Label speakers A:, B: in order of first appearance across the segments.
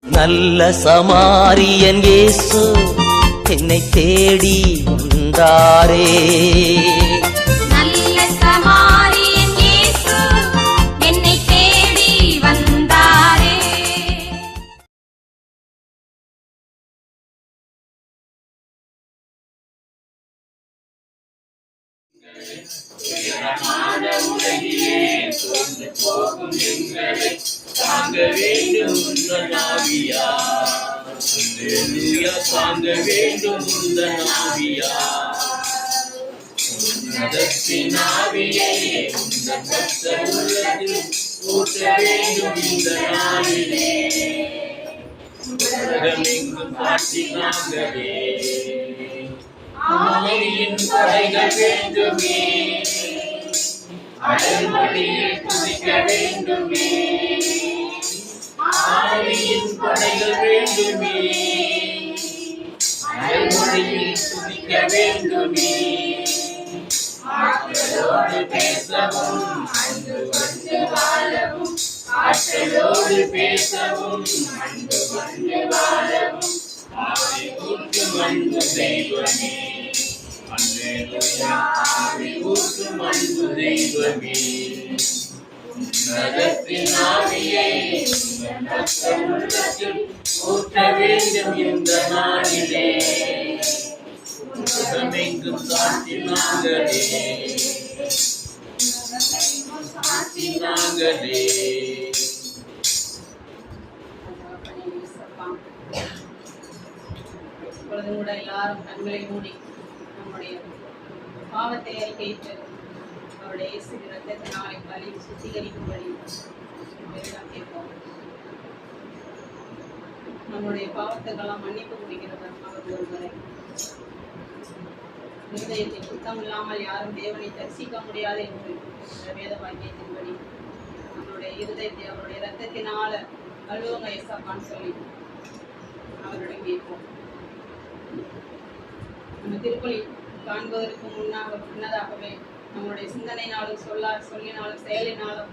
A: நல்ல சமாரியன் இயேசு என்னை தேடி வந்தாரே.
B: நல்ல சமாரியன் இயேசு என்னை தேடி வந்தாரே.
C: உலகிலே கொண்டு போகும் எங்களை தாங்க வேண்டும் உந்தன் ஆவியார். அல்லேலூயா, தாங்க வேண்டும் உந்தன் ஆவியார். உன்னதத்தின் ஆவியை உந்தன் பக்த உள்ளத்தில் ஊற்ற வேண்டும் இந்த நாளிலே. உலகமெங்கும் காட்டினாங்களே ஆவியின் படைகள் வேண்டுமே. அடல்மொழியில் துதிக்க வேண்டுமே. ஆவியின் படைகள் வேண்டுமே. அடல்மொழியில் துதிக்க வேண்டுமே. ஆற்றலோடு பேசவும் அன்பு கொண்டு வாழவும். ஆற்றலோடு பேசவும் அன்பு கொண்டு வாழவும். ஆவி ஊற்றும் அன்பு தெய்வமே. அல்லேலூயா, ஆவி ஊற்றும் அன்பு தெய்வமே. உன்னதத்தின் ஆவியை உந்தன் பக்த உள்ளத்தில் ஊற்ற வேண்டும் இந்த நாளிலே. உலகமெங்கும் சாற்றினாங்களே சாற்றினாங்களே.
D: இப்பொழுது கூட எல்லாரும் கண்களை மூடி நம்முடைய பாவத்தை அறிக்கையிட்டு அவருடைய இயேசு இரத்தத்தினாலே கழுவி சுத்திகரிக்கும்படி கேட்போம். நம்முடைய பாவத்துக்கெல்லாம் மன்னிப்பு கொடுக்கிறவர் அவர் ஒருவரை. இருதயத்தில் சுத்தம் இல்லாமல் யாரும் தேவனை தரிசிக்க முடியாது என்று வேத வாக்கியத்தின்படி நம்முடைய இருதயத்தை அவருடைய இரத்தத்தினால கழுவுங்க ஏசப்பான்னு சொல்லி அவரிடம் கேட்போம். நம்ம திருப்பலி காண்பதற்கு முன்னதாகவே நம்முடைய சிந்தனையினாலும் சொல்லினாலும் செயலினாலும்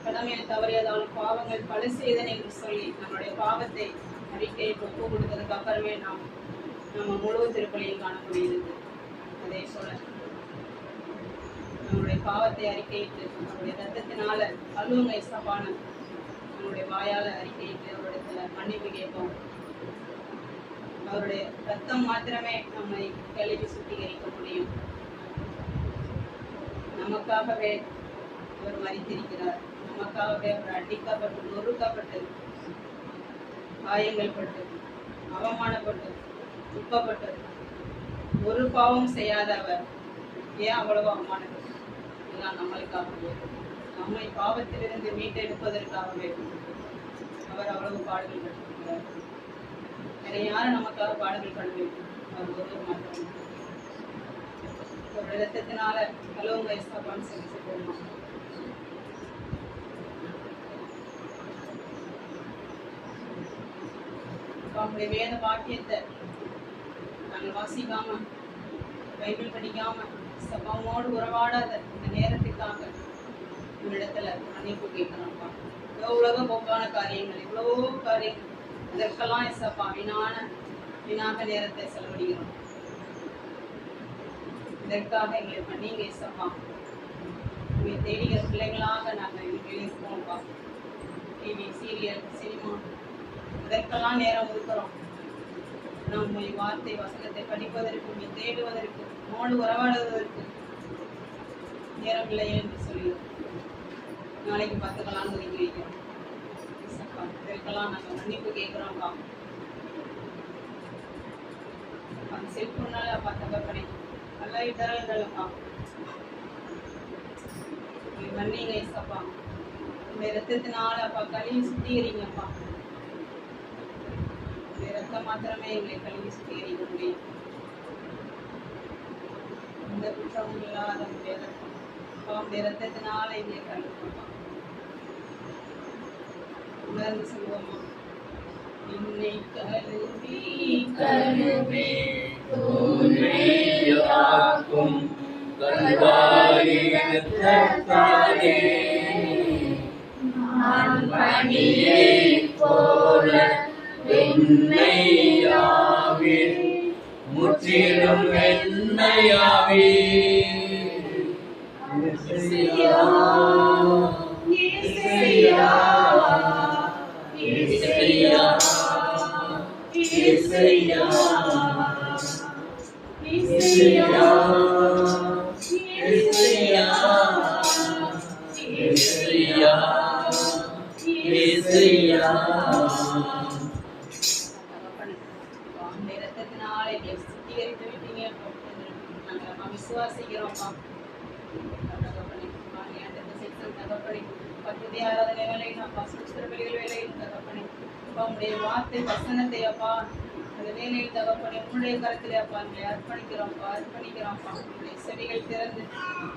D: கடமையில் தவறியதாலும் பாவங்கள் பல செய்தன என்று சொல்லி நம்முடைய பாவத்தை அறிக்கையை ஒப்பு கொடுத்ததுக்கு அப்புறமே நம்ம முழு திருப்பலியில் காண முடியுது. அதே போல நம்முடைய பாவத்தை அறிக்கையிட்டு நம்முடைய ரத்தத்தினால கழுவுங்க இசப்பான நம்முடைய வாயால அறிக்கையிட்டு அவரிடத்துல மன்னிப்பு கேட்போம். அவருடைய ரத்தம் மாத்திரமே நம்மை கழுவி சுத்திகரிக்க முடியும். நமக்காகவே அவர் மரித்திருக்கிறார். நமக்காகவே அவர் அடிக்கப்பட்டு நொறுக்கப்பட்டு காயங்கள் பட்டு அவமானப்பட்டு துக்கப்பட்டு ஒரு பாவம் செய்யாத அவர் ஏன் அவ்வளவு அவமானப்பட்டு எல்லாம் நம்மளுக்காகவே நம்மை பாவத்திலிருந்து மீட்டெடுப்பதற்காகவே அவர் அவ்வளவு பாடுகள் பட்டிருக்கிறார். வேற யாரும் நமக்காக பாடுகள் பட வேண்டும்? அவர் ஒருவர் மாற்றம். ஒரு இரத்தத்தினால கலவுங்க இசப்பான்னு சொல்லி போடணும். அவங்களுடைய வேத வாக்கியத்தை நாங்கள் வாசிக்காம பைபிள் படிக்காம சபாவோடு உறவாடாத இந்த நேரத்துக்காக உங்களிடத்துல மன்னிப்பு கேட்கணும்ப்பா. இவ்வளோ உலக போக்கான காரியங்கள் இவ்வளோ காரியங்கள் இதற்கெல்லாம் இசப்பா வீணாக நேரத்தை செலவழிக்கிறோம். இதற்காக எங்களை பண்ணீங்க இசப்பா. உங்களை தேடிக்கிற பிள்ளைங்களாக நாங்கள் இருப்போம்ப்பா. டிவி சீரியல் சினிமா இதற்கெல்லாம் நேரம் ஒதுக்குறோம். நம்முடைய வார்த்தை வசனத்தை படிப்பதற்கு உங்களை தேடுவதற்கு மோடு உறவாடுவதற்கு நேரம் இல்லையே என்று சொல்லிடுறோம். நாளைக்கு 10 கலாம் ஒதுக்கி வைக்கிறோம். இதற்கெல்லாம் நாங்கள் மன்னிப்பு கேட்குறோம்ப்பா. அந்த செல்போனால தகப்பனே நல்லா தரல்களப்பா மன்னிங்க இசப்பா. இந்த ரத்தத்தினால அப்பா கழுவி சுத்திகரிங்கப்பா. இந்த ரத்தம் மாத்திரமே எங்களை கழுவி சுத்திகரிக்க முடியும். இந்த குற்றம் இல்லாத உடைய ரத்தத்தினால எங்களை கழுவுப்பா. உணர்ந்து சொல்லுவோமா? என்னை கழுவி கழுவி
C: தூய்மையாக்கும் கல்வாரி இரத்தத்தாலே பனியைப் போல வெண்மையாவீர், முற்றிலும் வெண்மையாவீர். இசையா, இசையா, இசையா, இசையா, இசையா, இசையா, இசையா, இசையா.
D: உம்முடைய இரத்தத்தினாலே எங்களை சுத்திகரித்து விட்டீங்க. நாங்கள் விசுவாசிக்கிறோம்ப்பா. தகப்பனே, தகப்பனே, பக்தி ஆராதனை வேலையும் அப்பா, சுஸ்திர பலிகள் வேலையும் தகப்பனே, அப்பா உம்முடைய வார்த்தை வசனத்தை அப்பா அந்த வேலையில் தகப்பனே உம்முடைய கருத்திலே அப்பா எங்களை அர்ப்பணிக்கிறோம்ப்பா, அர்ப்பணிக்கிறோம்ப்பா. உங்களுடைய செவிகள் திறந்து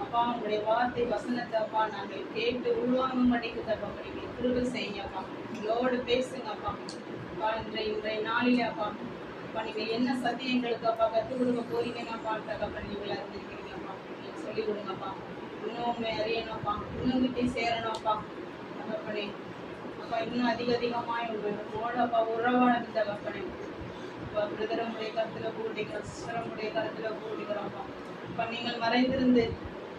D: அப்பா உங்களுடைய வார்த்தை வசனத்தை அப்பா நாங்கள் கேட்டு உள்வாங்கும் மடிக்கு தகப்பனே எங்களை கிருபை செய்யுங்கப்பா. எங்களோடு பேசுங்கப்பா. அப்பா இன்றைய நாளிலே அப்பா அப்பா நீங்கள் என்ன சத்தியங்களுக்கு அப்பா கற்றுக் கொடுக்க போறீங்கன்னாப்பா தகப்பனே நீங்கள் அறிந்திருக்கிறீங்கப்பா. நீங்கள் சொல்லிக் கொடுங்கப்பா. இன்னும் உண்மை அறியணும்ப்பா, இன்னும் கிட்டே சேரணும்ப்பா தகப்பனே. அப்பா இன்னும் அதிகமாய் உங்களோட அப்பா உறவானது தகப்பனே. அப்பா பிரதரமுடைய கருத்துல கூட்டிக்கிறோம், சிஸ்டரமுடைய கருத்துல கூட்டிக்கிறோம்ப்பா. அப்பா நீங்கள் மறைந்திருந்து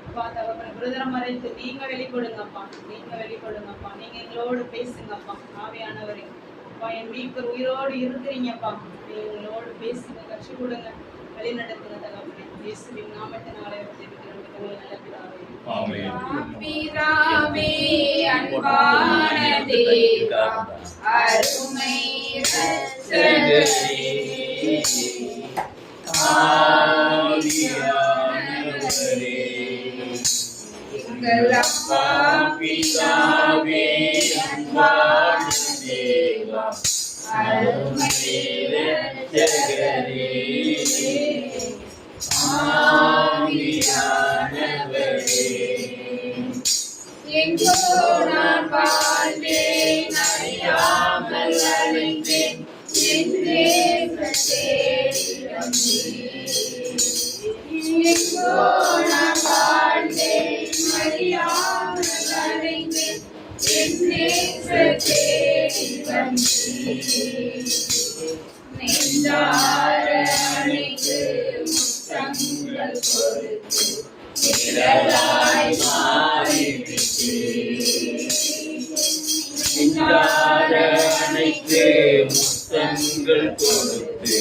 D: அப்பா தகப்பனே பிரதரம் மறைத்து நீங்க வெளிப்படுங்கப்பா, நீங்க வெளிப்படுங்கப்பா. நீங்க எங்களோடு பேசுங்கப்பா. ஆவியானவரே அப்பா என் மீட்பர் உயிரோடு இருக்கிறீங்கப்பா. நீங்க எங்களோடு பேசுங்க, கற்றுக் கொடுங்க, வழி நடத்துங்க தகப்பனே. இயேசுவின் நாமத்தினாலே ஜெபிக்கிறோம் நல்ல பிதாவே.
B: பிதாவே அன்பான தேவா, அருமை இரட்சகரே,
C: ஆவியானவரே,
B: எங்கள் அப்பா
C: பிதாவே அன்பான தேவா, அருமை இரட்சகரே, ஆவியானவரே,
B: எங்கோ நான் வாழ்ந்தேன், அறியாமல் அலைந்தேன், என் தேவன் தேடி வந்தேன். எங்கோ நான் வாழ்ந்தேன், அறியாமல் அலைந்தேன், என் தேவன் தேடி வந்தேன். நெஞ்சார அணைத்து முத்தங்கள் கொடுத்து நிழலாய் மாறிவிட்டு,
C: நெஞ்சார அணைத்து முத்தங்கள் கொடுத்து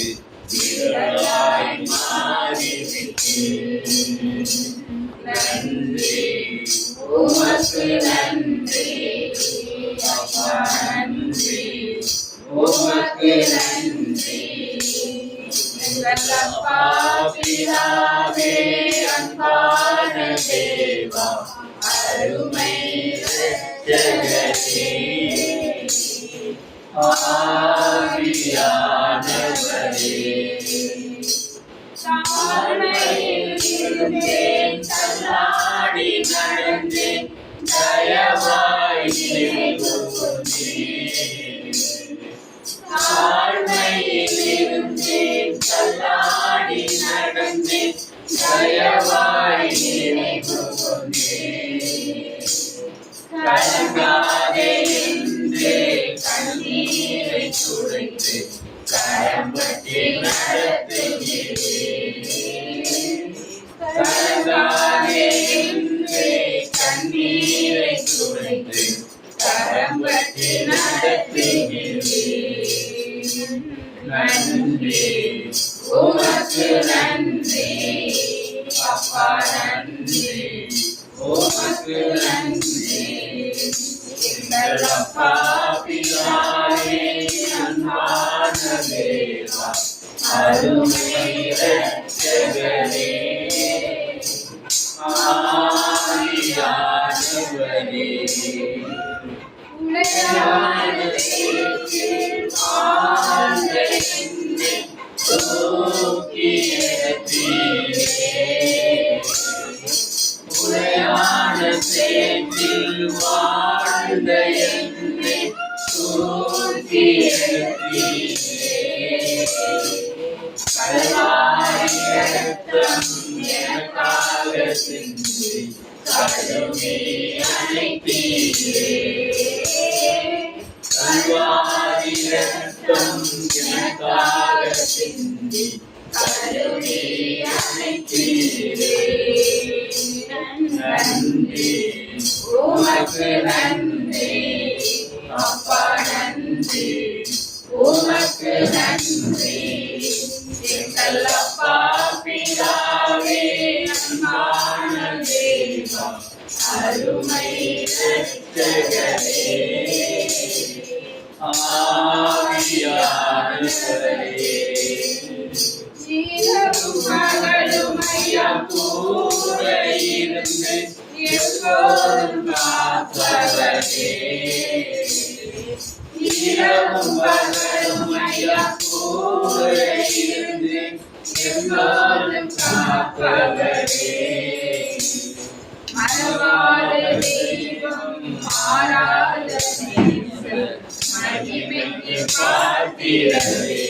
C: விரலாய் மாறிவிட்டு.
B: நன்றி உமக்கு நன்றி அப்பா, நன்றி உமக்கு நன்றி. எங்கள் அப்பா பிதாவே அன்பான தேவா, அருமை இரட்சகரே,
C: ஆவியானவரே,
B: தாழ்மையில் இருந்தேன், தள்ளாடி நடந்தேன், தயவாய் நினைவு கொண்டேன். தாழ்மையில் இருந்தேன், தள்ளாடி நடந்தேன், தயவாய் நினைவு கொண்டேன். கலங்காதே என்று கண்ணீரை துடைத்து கரம்பற்றி நடத்துகிறேன். கலங்காதே என்று கண்ணீரை துடைத்து கரம்பற்றி நடத்துகிறேன். நன்றி உமக்கு நன்றி அப்பா, நன்றி உமக்கு நன்றி. எங்கள் அப்பா பிதாவே அன்பான தேவா, அருமை இரட்சகரே,
C: ஆவியானவரே,
B: உடையான தேவத்தில் வாழ்ந்த என்னை
C: தூக்கி எடுத்தீரே. உடையான சேற்றில் வாழ்ந்த என்னை தூக்கி எடுத்தீரே. கல்வாரி இரத்தம் எனக்காக சிந்தி கழுவி அணைத்தீரே. கல்வாரி ரத்தம் எனக்காக சிந்தி கழுவி அணைத்தீரே. நன்றி உமக்கு நன்றி அப்பா, நன்றி உமக்கு நன்றி எங்கள் அப்பா பிதாவே, அன்பான தேவா, அருமை இரட்சகரே, ஆவியானவரே, இரவும் பகலும் ஐயா கூட இருந்து எப்போதும் காப்பவரே. இரவும் பகலும் ஐயா கூட இருந்து எப்போதும் காப்பவரே. மறவாத தெய்வம், மாறாத நேசர், மகிமைக்கு பாத்திரரே.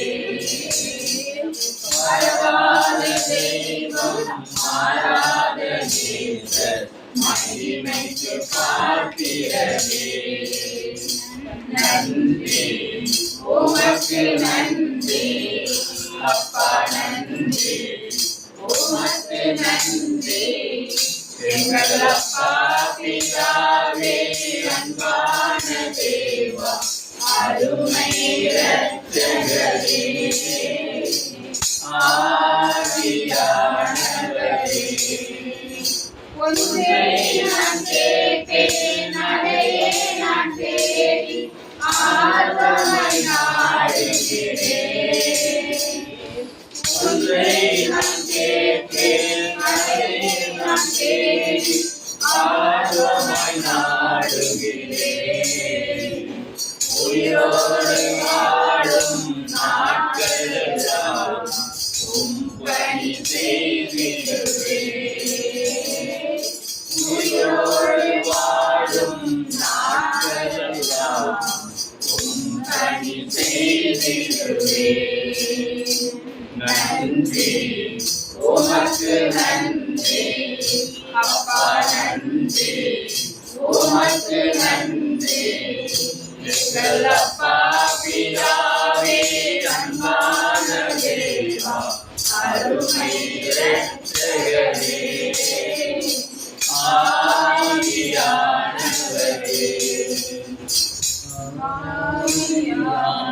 C: மறவாத தெய்வம், மாறாத நேசர், மகிமைக்கு பாத்திரரே. நன்றி உமக்கு நன்றி அப்பா, நன்றி உமக்கு நன்றி எங்கள் அப்பா பிதாவே, அன்பான தேவா, அருமை இரட்சகரே, ஆவியானவரே. ஒன்றை நான் கேட்டேன், அதையே நான் தேடி ஆர்வமாய் நாடுகிறேன். ஒன்றை நான் கேட்டேன், அதையே நான் தேடி ஆர்வமாய் நாடுகிறேன். உயிரோடு வாழும் நாட்களெல்லாம் உம் பணி செய்திடுவேன். உயிரோடு வாழும் நாட்களெல்லாம் உம் பணி செய்திடுவேன். நன்றி உமக்கு நன்றி அப்பா, நன்றி உமக்கு நன்றி எங்கள் அப்பா பிதாவே, அன்பான தேவா, அருமை இரட்சகரே, ஆவியானவரே, ஆவியானவரே.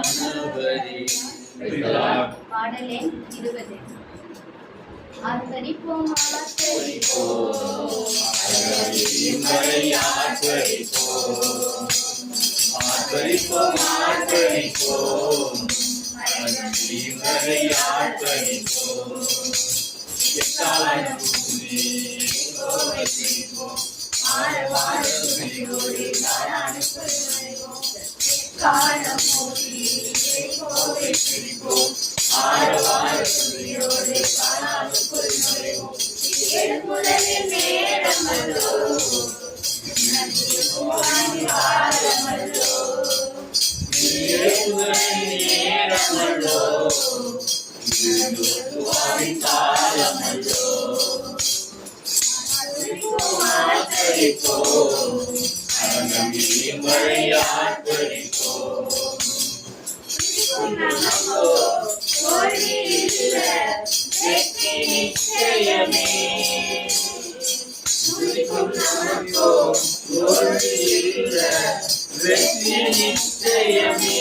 B: பாடல் எண் 20. ஆர்ப்பரிப்போம் ஆர்ப்பரிப்போம்,
C: ஆர்ப்பரிப்போம், ஆர்ப்பரிப்போம், ஆர்ப்பரிப்போம், ஆர்ப்பரிப்போம். எக்காலம் கூறி கோவிப்போம், ஆரவார துதியோடு தாராடுவோம். எக்காலம் கூறி கோவிப்போம், ஆரவார துதியோடு தாராடுவோம். எழுப்புதலின் நேரமல்லோ, நேரமல்லோ, காலமல்லோ. ஆர்ப்பரிப்போம், அனநம்பியும் வரை ஆர்ப்பரிப்போம். வெற்றி நிச்சயமே, நமக்கோ தோல்வியில்ல வெற்றி நிச்சயமே.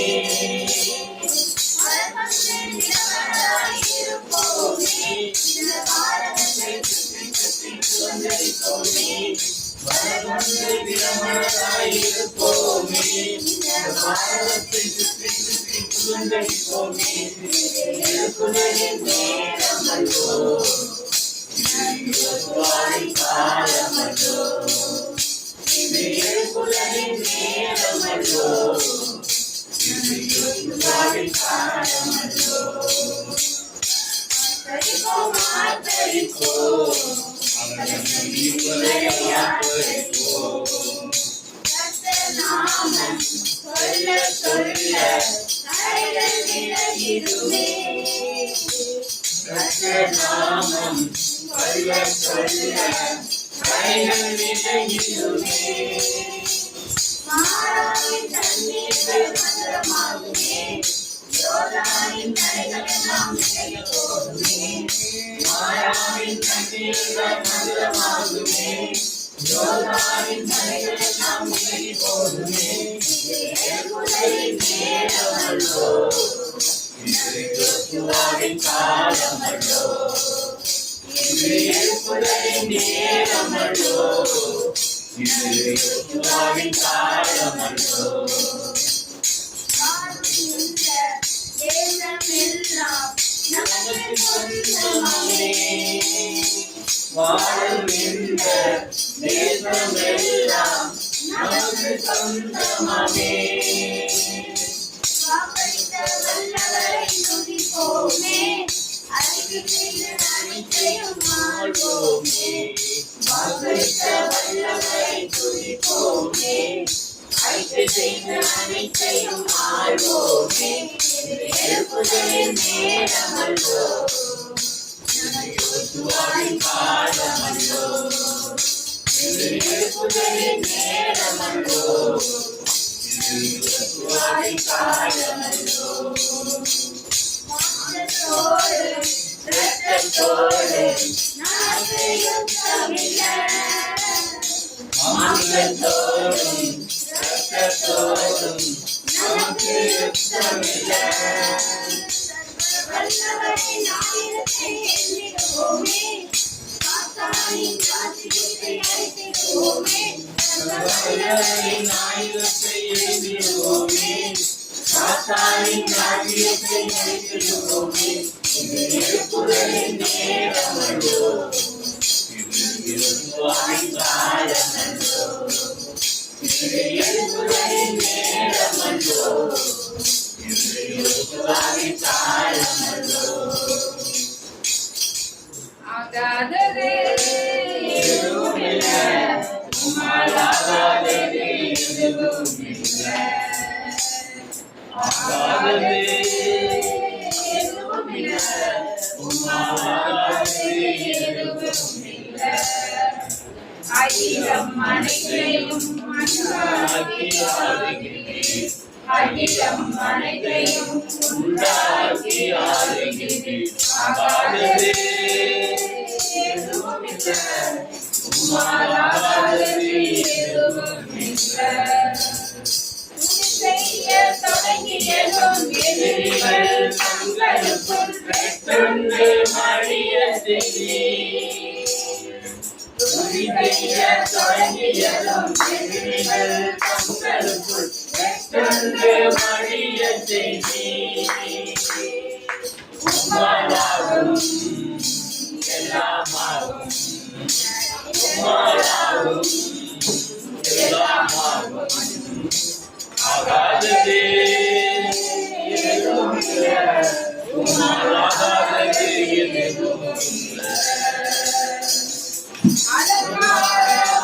B: மாறாவின் தண்ணீர்கள் மதுரமாகுமே யோர்தானின் கரைகளெல்லாம் விலகி போகுமே
C: மாறாவின் தண்ணீர்கள் மதுரமாகுமே யோர்தானின் கரைகளெல்லாம் விலகி போகுமே
B: எழுப்புதலின் நேரமல்லோ
C: இது யோசுவாவின் காலமல்லோ இது எழுப்புதலின் நேரமல்லோ இது யோசுவாவின் காலமல்லோ
B: வாழ்கின்ற தேசமெல்லாம் நமக்கு சொந்தமாமே
C: வாழும் இந்த தேசமெல்லாம் நமக்கு சொந்தமாமே
B: வாக்களித்த வல்லவரை துதிப்போமே அறிக்கை செய்த அனைத்தையும் ஆள்வோமே
C: வாக்களித்த வல்லவரை துதிப்போமே
B: அறிக்கை செய்த அனைத்தையும் ஆள்வோமே எழுப்புதலின் நேரமல்லோ
C: யோசுவாவின் காலமல்லோ இது எழுப்புதலின் நேரமல்லோ இது யோசுவாவின் காலமல்லோ
B: மாற்றத்தோடு இரத்தத்தோடு நமக்கு யுத்தமில்ல
C: மாற்றத்தோடும் இரத்தத்தோடும் நமக்கு யுத்தமில்ல
B: வல்லவரின் ஆயுதத்தை எண்ணிடுவோமே சாத்தானின் ராஜ்யத்தை அழித்திடுவோமே
C: வல்லவரின் ஆயுதத்தை எழுதிடுவோமே சாத்தானின் ராஜ்யத்தை அழித்திடுவோமே இது எழுப்புதலின் நேரமல்லோ இது யோசுவாவின் காலமல்லோ இது எழுப்புதலின் நேரமல்லோ இது யோசுவாவின் காலமல்லோ
D: ஆகாததே
C: எதுவுமில்ல உம்மாலாகாதது எதுவுமில்ல ஆகாதது எதுவுமில்ல உம்மாலாகாதது எதுவுமில்ல
D: அகிலம் அனைத்தையும்
C: ஆக்கி ஆளுகிறீர்
D: அகிலம் அனைத்தையும்
C: உண்டாக்கி ஆளுகிறீர் ஆகாதது எதுவுமில்ல உம்மாலாகாதது எதுவுமில்ல
D: செய்ய தொடங்கியதும்
C: எதிரிகள் தங்களுக்குள் வெட்டுண்டு மடியச் செய்தீர். துதி செய்ய தொடங்கியதும் எதிரிகள் தங்களுக்குள் வெட்டுண்டு மடியச் செய்தீர். உம்மாலாகும் எல்லாமாகும் உம்மாலாகும் எல்லாமாகும் ஆகாதது எதுவுமில்ல உம்மாலாகாதது எதுவுமில்ல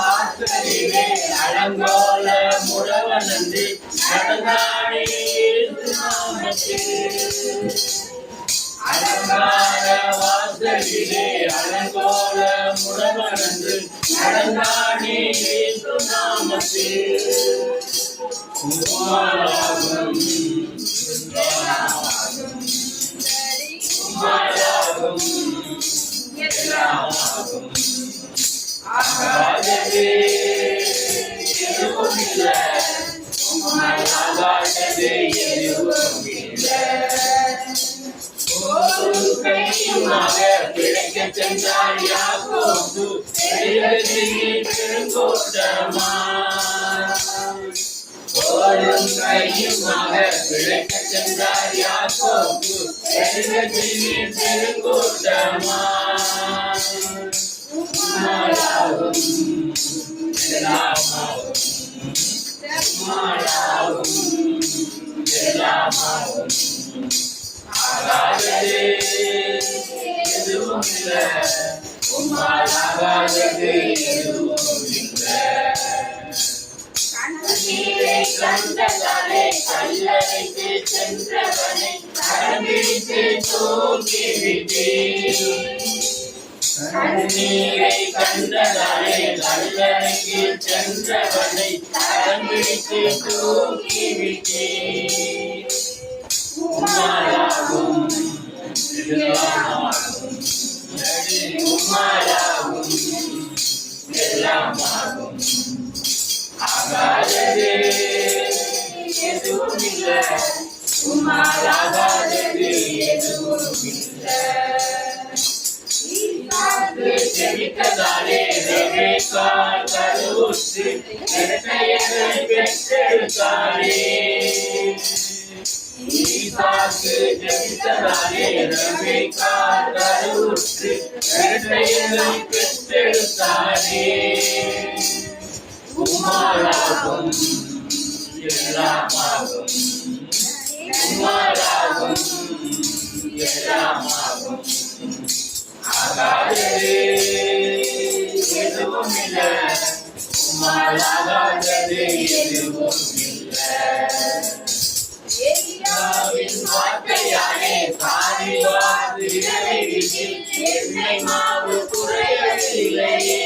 C: வாசலிலே அலங்கோல முழவனந்து நடந்தாடி நாமத்தில் அலங்கார வாசலிலே அலங்கோல முழவனந்து நடந்தாடி நாமத்தில் உம்மாலாகும் உம்மாலாகும் எல்லாமாகும் ஆகாதது எதுவுமில்ல உம்மாலாகாதது எதுவுமில்ல ஒரு கையுமாக பிழைக்கச் சென்றார் யாக்கோபு பெருங்கதியின் பெருங்கோட்டமா ஒரு கையுமாக பிழைக்கச் சென்றார் யாக்கோபு பெருங்கதியின் பெருங்கோட்டமா உம்மாலாகும் எல்லாமாகும் உம்மாலாகும் எல்லாமாகும் ஆகாதது எதுவுமில்ல உம்மாலாகாதது எதுவுமில்ல கண்ணீரை கண்டதாலே கல்லறைக்கு சென்றவனை கரம்பிடித்து தூக்கிவிட்டேன் கண்ணீரை கண்டதாலே கல்லறைக்கு சென்றவனை கரம்பிடித்து தூக்கி விட்டீர். உம்மாலாகும் எல்லாமாகும், உம்மாலாகும் எல்லாமாகும். ஆகாதது எதுவும் இல்லை, உம்மாலாகாதது எதுவும் இல்லை. ஜெபித்ததாலே ரெபெக்காள் கருவுற்று இரட்டையரை பெற்றெடுத்தாளே. ஈசாக்கு ஜெபித்ததாலே ரெபெக்காள் கருவுற்று இரட்டையரை பெற்றெடுத்தாளே. உம்மாலாகும் எல்லாமாகும், உம்மாலாகும் எல்லாமாகும். ஆகாதது எதுவும் இல்லை, உம்மாலாகாதது எதுவும் இல்லை. எலியாவின் வார்த்தையாலே பாரிவார் விடலை விட்டு எண்ணெய் மாவு குறையவில்லையே.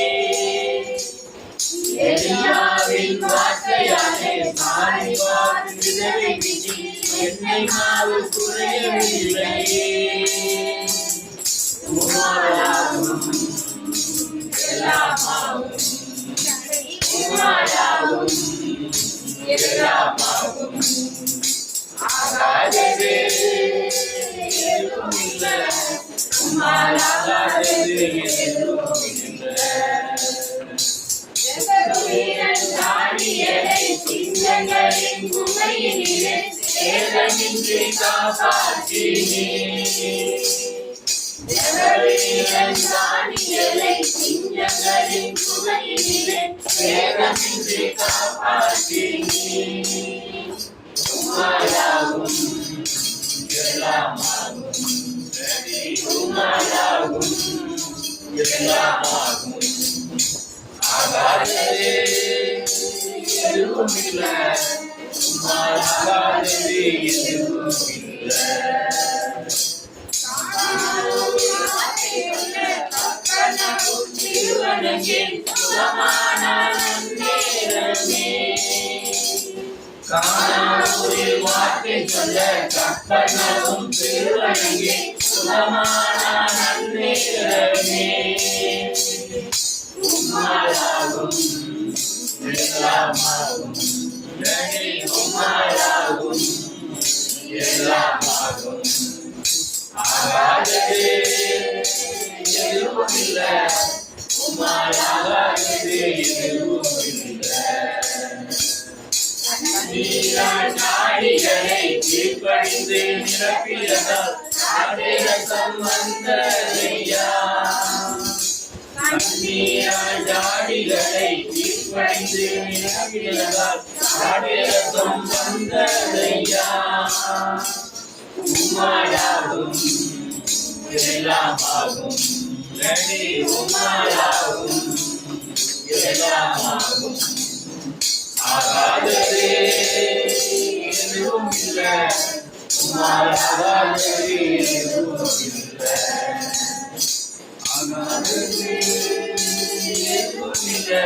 C: எலியாவின் வார்த்தையாலே பாரிவார் விடலை விட்டு எண்ணெய் மாவு குறையவில்லையே. உம்மாலாகும் எல்லாமாகும், உம்மாலாகும் எல்லாமாகும். ஆகாதது எதுவும் இல்லை, உம்மாலாகாதது எதுவும் இல்லை. தானியேலை சிங்கங்களின் குகையினிலே சேதமின்றி காப்பாற்றினீர். தானியேலை சிங்கங்களின் குகையினிலே சேதமின்றி காப்பாற்றினீர். உம்மாலாகும் எல்லாமாகும், உம்மாலாகும் எல்லாமாகும். ஆகாதது எதுவும் இல்லை, உம்மாலாகாதது எதுவும் இல்லை. திருவனங்கின் சுகமான நேரமே. காணாமூரில் வார்த்தை சொல்ல கற்பனவும் திருவனங்கின் சுகமான நேரமே. உம்மாலாகும் எல்லாமாகும், உம்மாலாகும் எல்லாமாகும். ஆகாதது எதுவும் இல்லை, உம்மாலாகாதது எதுவும் இல்லை. நீரால் நாடிகளை கீழ்ப்படிந்து நிரப்பியதால் ஆதிரசம் வந்ததையா. நீரால் நாடிகளை கீழ்ப்படிந்து நிரப்பியதால் ஆதிரசம் வந்ததையா. உம்மாலாகும் எல்லாமாகும், உம்மாலாகும் எல்லாமாகும். ஆகாதது எதுவும் இல்லை, உம்மாலாகாதது எதுவும் இல்லை. ஆகாதது எதுவும் இல்லை,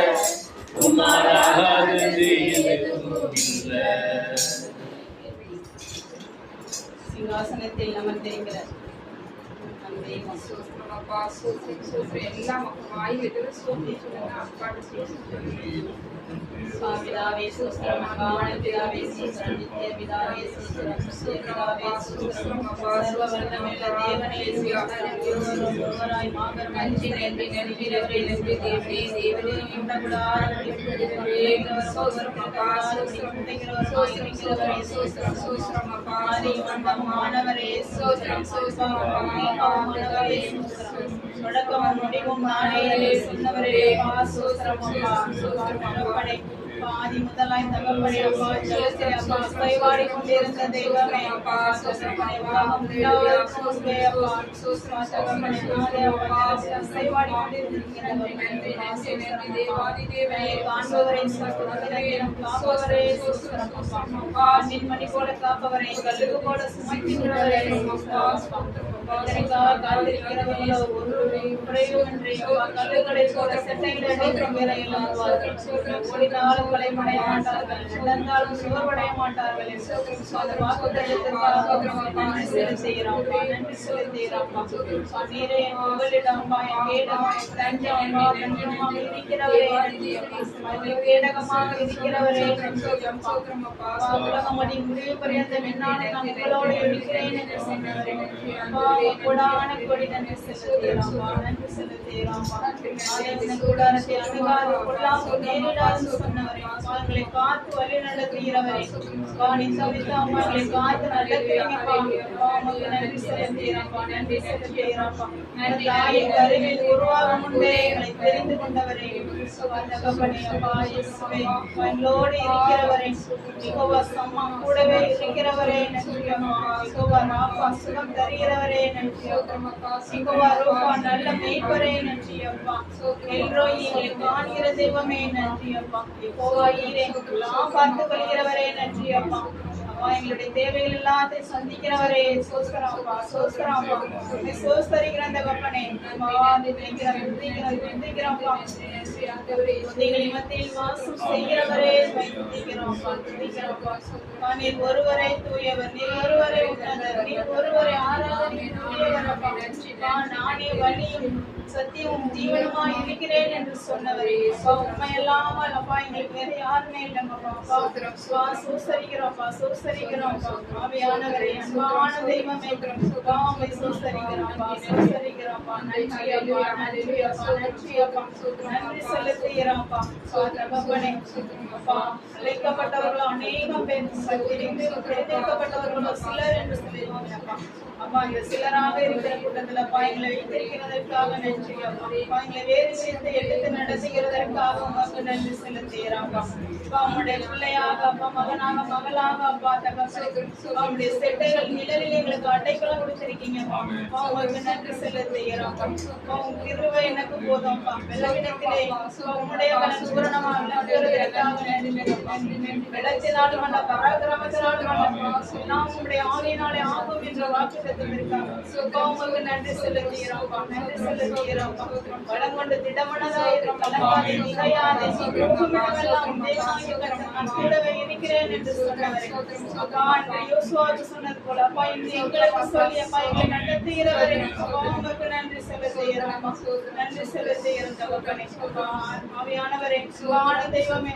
C: உம்மாலாகாதது எதுவும் இல்லை.
D: சிங்காசனத்தில் அமர்ந்திருக்கிற நம் தெய்வம். பிதாவே சோஸ்திரம், பிதாவே சோஸ்திரம், நித்திய பிதாவே சோஸ்திரம், நித்திய பிதாவே சோஸ்திரம், சர்வ வல்லமையுள்ள தேவனே சோஸ்திரம். ஒருவராய் மாபெரும் நன்றி நன்றி நன்றி நன்றி தேவனே தேவனே உண்டகுடாரவரே மாணவரே சோஸ்திரம் தொடக்கமும் முடிவும் நானே சொன்னவரே சோஸ்திரம் தகப்பனே. ஆதி முதலாய் தகப்பனே அப்பா ஜெயஸ்ரீ அப்பா கைவாடி கொண்டிருந்த தெய்வமே அப்பா சோஸ்திரப்பனே வாகம் சோஸ்திரே அப்பா சோஸ்திரம் தகப்பனே நானே அப்பா கைவாடி கொண்டிருக்கிற நன்றி நன்றி தேவாதி தேவனே காண்பவரே சோஸ்திரம் காப்பவரே சோஸ்திரம் அப்பா நின்மணி போல காப்பவரே கல்லுக்கு போல சுமக்கின்றவரே அப்பா இதற்காக காத்திருக்கிறவர்களோ ஒரு குறைவுமின்றி கல்லுகளை போல செட்டையில் அடைக்கும் வேலையில் ஓடினாலும் கலைமடைய மாட்டார்கள், நடந்தாலும் சுவர்வடைய மாட்டார்கள். அந்த வாக்குத்தத்தத்திற்காக நன்றி செலுத்துகிறோம், நன்றி செலுத்துகிறோம். நீரே உங்களிடம் தஞ்சமாக இருக்கிறவரே, கேடகமாக இருக்கிறவரே, உலகமடி முடிவு பரியந்தம் என்னாலே நான் உங்களோடு இருக்கிறேன் என்று சொன்னவரே, கொடான கொடி நன்றி செலுத்துகிறோம், நன்றி செலுத்துகிறோம். கூடாரத்தை அணுகாது கொள்ளாமல் நேரிடாது சொன்னவரே, அவர்களை காத்து வழி நடத்துகிறவரே, வாணி சவித்து அவர்களை காத்து நல்ல நன்றி செலுத்துகிறோம், நன்றி செலுத்துகிறோம். தாயை கருவில் உருவாகும் முன்பே எங்களை தெரிந்து கொண்டவரே, எங்களோடு இருக்கிறவரே, யெகோவா சம்மா கூடவே இருக்கிறவரே, யெகோவா ராபா சுகம் தருகிறவரே, யெகோவா ரூபா நல்ல மேய்ப்பரே, நன்றி அப்பா. எல்ரோயி எங்களை காண்கிற தெய்வமே, நன்றி அப்பா. யெகோவா ஈரே எல்லாம் பார்த்து கொள்கிறவரே, நன்றி அப்பா. எங்களுடைய தேவைகள் எல்லாத்தையும் சந்திக்கிறவரே, சோஸ்கராப்பா, சோஸ்கராப்பா, சோஸ்கரிக்கிற அந்த கப்பனே, மத்தியில் வாசம் செய்கிறவரே, நீர் ஒருவரை தூயவர், நீர் ஒருவரை உன்னதர், நீர் ஒருவரை ஆராதனைக்குரியவர். நானே வழியும் சத்தியமும் ஜீவனமாய் இருக்கிறேன் என்று சொன்னவரே, உண்மையல்லாமல் அப்பா எங்களுக்கு வேற யாருமே இல்லைங்கப்பா. சோசரிக்கிறோம்ப்பா, சோசரிக்கிறோம்ப்பா. ஆவியானவரே, அன்பான தெய்வமே, உம்மை சோசரிக்கிறோம்ப்பா, சோசரிக்கிறோம்ப்பா. நன்றி அப்பா, நன்றி அப்பா, நன்றி அப்பா, நன்றி செலுத்துகிறோம்ப்பா. தகப்பனே அப்பா, அழைக்கப்பட்டவர்களோ அநேகம் பேர், தேர்ந்தெடுக்கப்பட்டவர்களோ சிலர் என்று சொல்லிடுவாங்கப்பா. அப்பா, இந்த சிலராக இருக்கிற கூட்டத்தில் அப்பா எங்களை வைத்திருக்கிறதற்காக நன்றி அப்பா. எங்களை வேறு சேர்த்து எடுத்து நடத்துகிறதற்காக உமக்கு நன்றி செலுத்துகிறோம்ப்பா. அப்பா, உங்களுடைய பிள்ளையாக அப்பா, மகனாக மகளாக அப்பா, அவனுடைய செட்டைகள் நிழலில் எங்களுக்கு அடைக்கலம் கொடுத்திருக்கீங்க. அப்பா, உங்களுக்கு நன்றி செலுத்துகிறோம்ப்பா. உங்க கிருபை எனக்கு போதும்ப்பா. வெள்ளவிடத்திலே உங்களுடைய பூரணமாக விளங்குகிறதற்காக நன்றி. வெள்ளத்தினாலும் அல்ல, பராக்கிரமத்தினாலும் அல்ல, நாம் உங்களுடைய ஆவியினாலே ஆகும் என்ற வாக்கு உங்களுக்கு நன்றி செலுத்துகிறோம்ப்பா, நன்றி செலுத்துகிறோம்ப்பா. வளம் கொண்டு திடமனதாய் கலங்காதே, நிலையாதே, கூடவே இருக்கிறேன் என்று சொன்னவரே, அப்பா யோசுவாவுக்கு சொன்னது போல அப்பா இன்று எங்களுக்கு சொல்லி அப்பா எங்களை நடத்துகிறவரே, உங்களுக்கு நன்றி செலுத்துகிறோம்ப்பா, நன்றி செலுத்துகிறோம். தகப்பனே, ஆவியானவரே, சுவான தெய்வமே,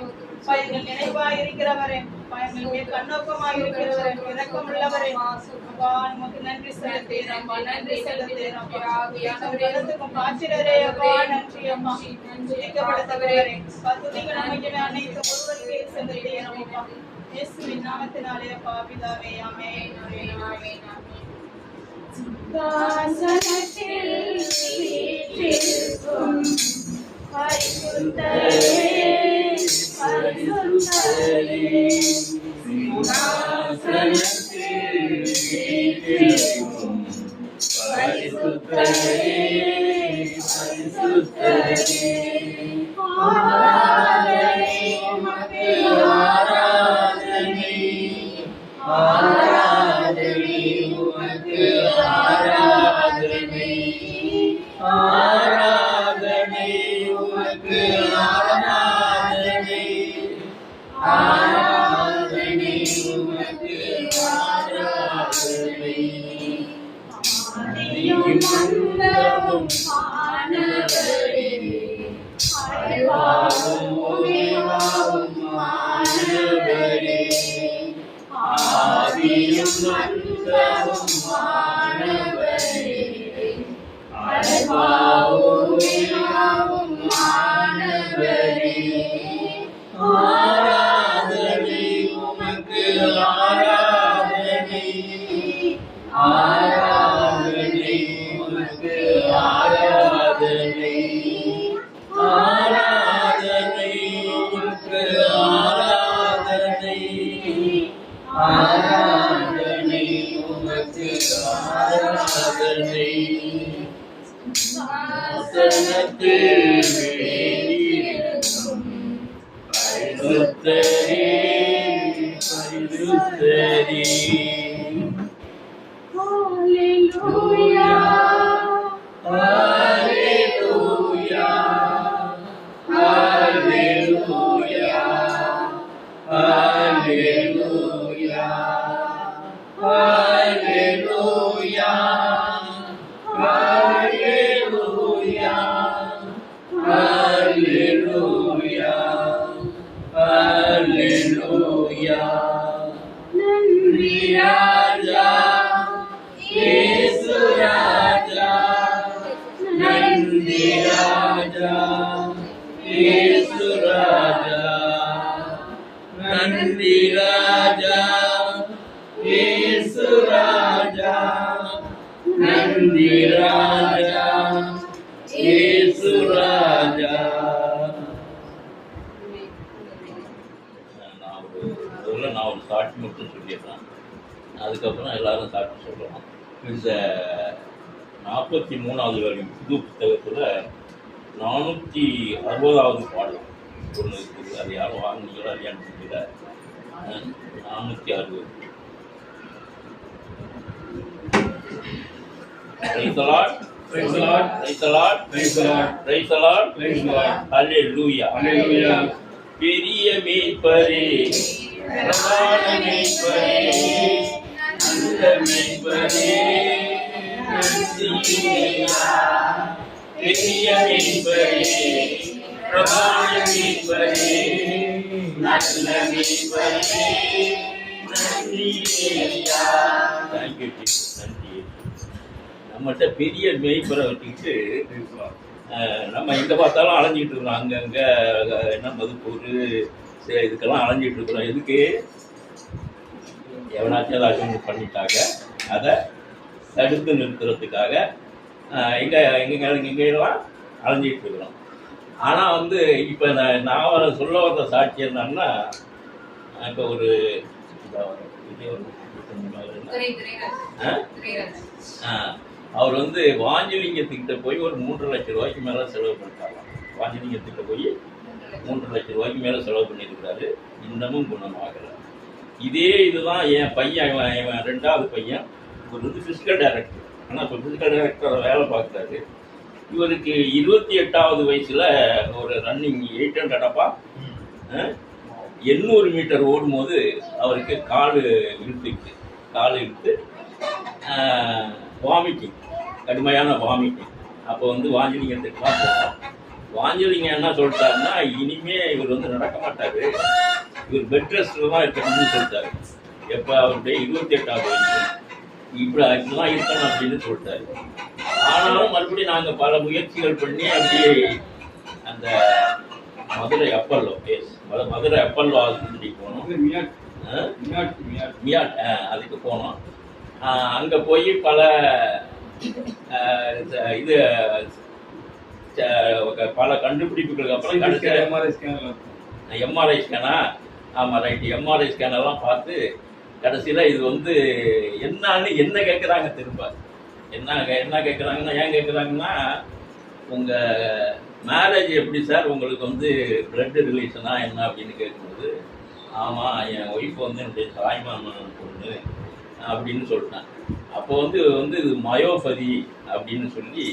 D: எங்கள் நினைவாய் இருக்கிறவரே, எங்கள் கண்ணோக்கமாக இருக்கிறவரே, இரக்கம் உள்ளவரே, நமக்கு நன்றி செலுத்துகிறோம், நன்றி செலுத்துகிறோம். ஆவியானவரேக்கும் பாத்திரரே அப்பா, நன்றி அம்மா. ஜெயிக்கப்படத்தவரே, துதிகள் நமக்கு அனைத்து ஒருவருக்கே செலுத்துகிறோம் அப்பா. இயேசுவின் நாமத்தினாலே அப்பா பிதாவே, ஆமென், ஆமென், ஆமென், ஆமென். சிங்காசனத்தில் வீற்றிருக்கும் பரிசுத்தரே, பரிசுத்தரே,
C: சிங்காசனத்தில் வீற்றிருக்கும் பரிசுத்தரே, பரிசுத்தரே,
B: ஆராதனை உமக்கு,
C: ஆராதனை, ஆராதனை உமக்கு, ஆராதனை, ஆராதனை உமக்கு, ஆராதனை, ஆராதனை உமக்கு, ஆராதனை.
B: ஆதியும் அந்தமும் ஆனவரே, அழிவாவும் உமைவாவும் ஆனவரே, ஆதியும் அந்தமும் ஆனவரே, அழிவாவும் உமைவாவும் ஆனவரே,
C: ஆராதனை உமக்கு, ஆராதனை, ஆராதனை உமக்கு, ஆராதனை, ஆராதனை உமக்கு, ஆராதனை, ஆராதனை உமக்கு, ஆராதனை. ஆசனத்தில் வீற்றிருக்கும் பரிசுத்தரே, பரிசுத்தரே.
B: ஹalleluya.
C: Hallelujah, hallelujah, hallelujah, hallelujah, hallelujah, hallelujah, hallelujah. நன்றி ராஜா இயேசு ராஜா, நன்றி ராஜா இயேசு ராஜா, நன்றி ராஜா இயேசு ராஜா, நன்றி ராஜா இயேசு ராஜா. நான் ஒரு சாட்சி மட்டும் சொல்லிடுறேன், அதுக்கப்புறம் எல்லாரும் சாட்சி சொல்கிறோம். இந்த 43வது வரையும் புது புத்தகத்தில் 460வது பாடல் ஒன்று இருக்குது. அது யாரும் வாங்கினீங்களோ இல்லையான்னு தெரியல. 460. Praise the Lord.
E: Praise the Lord.
C: Praise the Lord.
E: Praise the Lord.
C: Praise the Lord.
E: Praise the Lord.
C: Hallelujah.
E: Hallelujah.
C: பெரிய மேய்ப்பரே, பிரதான மேய்ப்பரே, நல்ல மேய்ப்பரே, நன்றியையா. பெரிய மேய்ப்பரே, பிரதான மேய்ப்பரே, நல்ல மேய்ப்பரே, நன்றியையா. Thank you, Jesus. நன்றி. நம்மகிட்ட பெரிய மேய்ப்பரை வச்சுக்கிட்டு நம்ம எங்கே பார்த்தாலும் அலைஞ்சிட்டு இருக்கிறோம். அங்கங்கே என்ன மதுப்பூர் இதுக்கெல்லாம் அலைஞ்சிட்டு இருக்கிறோம். எதுக்கு? எவனாச்சும் ஏதாச்சும் பண்ணிட்டாங்க அதை தடுத்து நிறுத்துறதுக்காக எங்கெங்கெல்லாம் அலைஞ்சிட்டு இருக்கிறோம். ஆனால் வந்து இப்போ நான் சொல்ல வர்ற சாட்சி என்னன்னா, இப்போ ஒரு அவர் வந்து வாஞ்சலிங்கத்துக்கிட்ட போய் ஒரு 3 லட்சம் ரூபாய்க்கு மேலே செலவு பண்ணிட்டாராம். வாஞ்சலிங்கத்துக்கிட்ட போய் 3 லட்சம் ரூபாய்க்கு மேலே செலவு பண்ணியிருக்கிறாரு. இன்னமும் குணமாகலை. இதே இதுதான் என் பையன், இவன் 2வது பையன். இவர் வந்து ஃபிசிக்கல் டைரக்டர். ஆனால் இப்போ ஃபிசிக்கல் டைரக்டரை வேலை பார்க்குறாரு. இவருக்கு 28வது வயசில் ஒரு ரன்னிங் 800 அப்பா 800 மீட்டர் ஓடும்போது அவருக்கு கால் இழுத்து வாமிட்டிங், கடுமையான வாமிட்டிங். அப்போ வந்து வாஞ்சலிங்கத்துக்குலாம் போனோம். வாஞ்சலிங்க என்ன சொல்லிட்டாருன்னா, இனிமே இவர் வந்து நடக்க மாட்டார், இவர் பெட் ரெஸ்ட்டில் தான் இருக்கணும்னு சொல்லிட்டாரு. எப்போ அவருடைய 28வது வயசு இப்படிலாம் இருக்கணும் அப்படின்னு சொல்லிட்டாரு. ஆனாலும் மறுபடியும் நாங்கள் பல முயற்சிகள் பண்ணி அப்படியே அந்த மதுரை அப்பல்லோ ஆஸ்பத்திரிக்கு போனோம். மியாட் அதுக்கு போனோம். அங்கே போய் பல பல கண்டுபிடிப்புகளுக்கு அப்புறம் எம்ஆர்ஐ ஸ்கேனா, ஆமாம் ரைட்டு, எம்ஆர்ஐ ஸ்கேனெல்லாம் பார்த்து கடைசியில் இது வந்து என்ன கேட்குறாங்க, திரும்ப என்ன கேட்குறாங்கன்னா, ஏன் கேட்குறாங்கன்னா, உங்கள் மேரேஜ் எப்படி சார், உங்களுக்கு வந்து பிளட் ரிலேஷனா என்ன அப்படின்னு கேட்கும்போது, ஆமாம் என் ஒய்ஃப் வந்து என்னுடைய தாய்மாமன் பொண்ணு அப்படின்னு சொல்லிட்டேன். அப்போ வந்து இது மயோபதி அப்படின்னு சொல்லி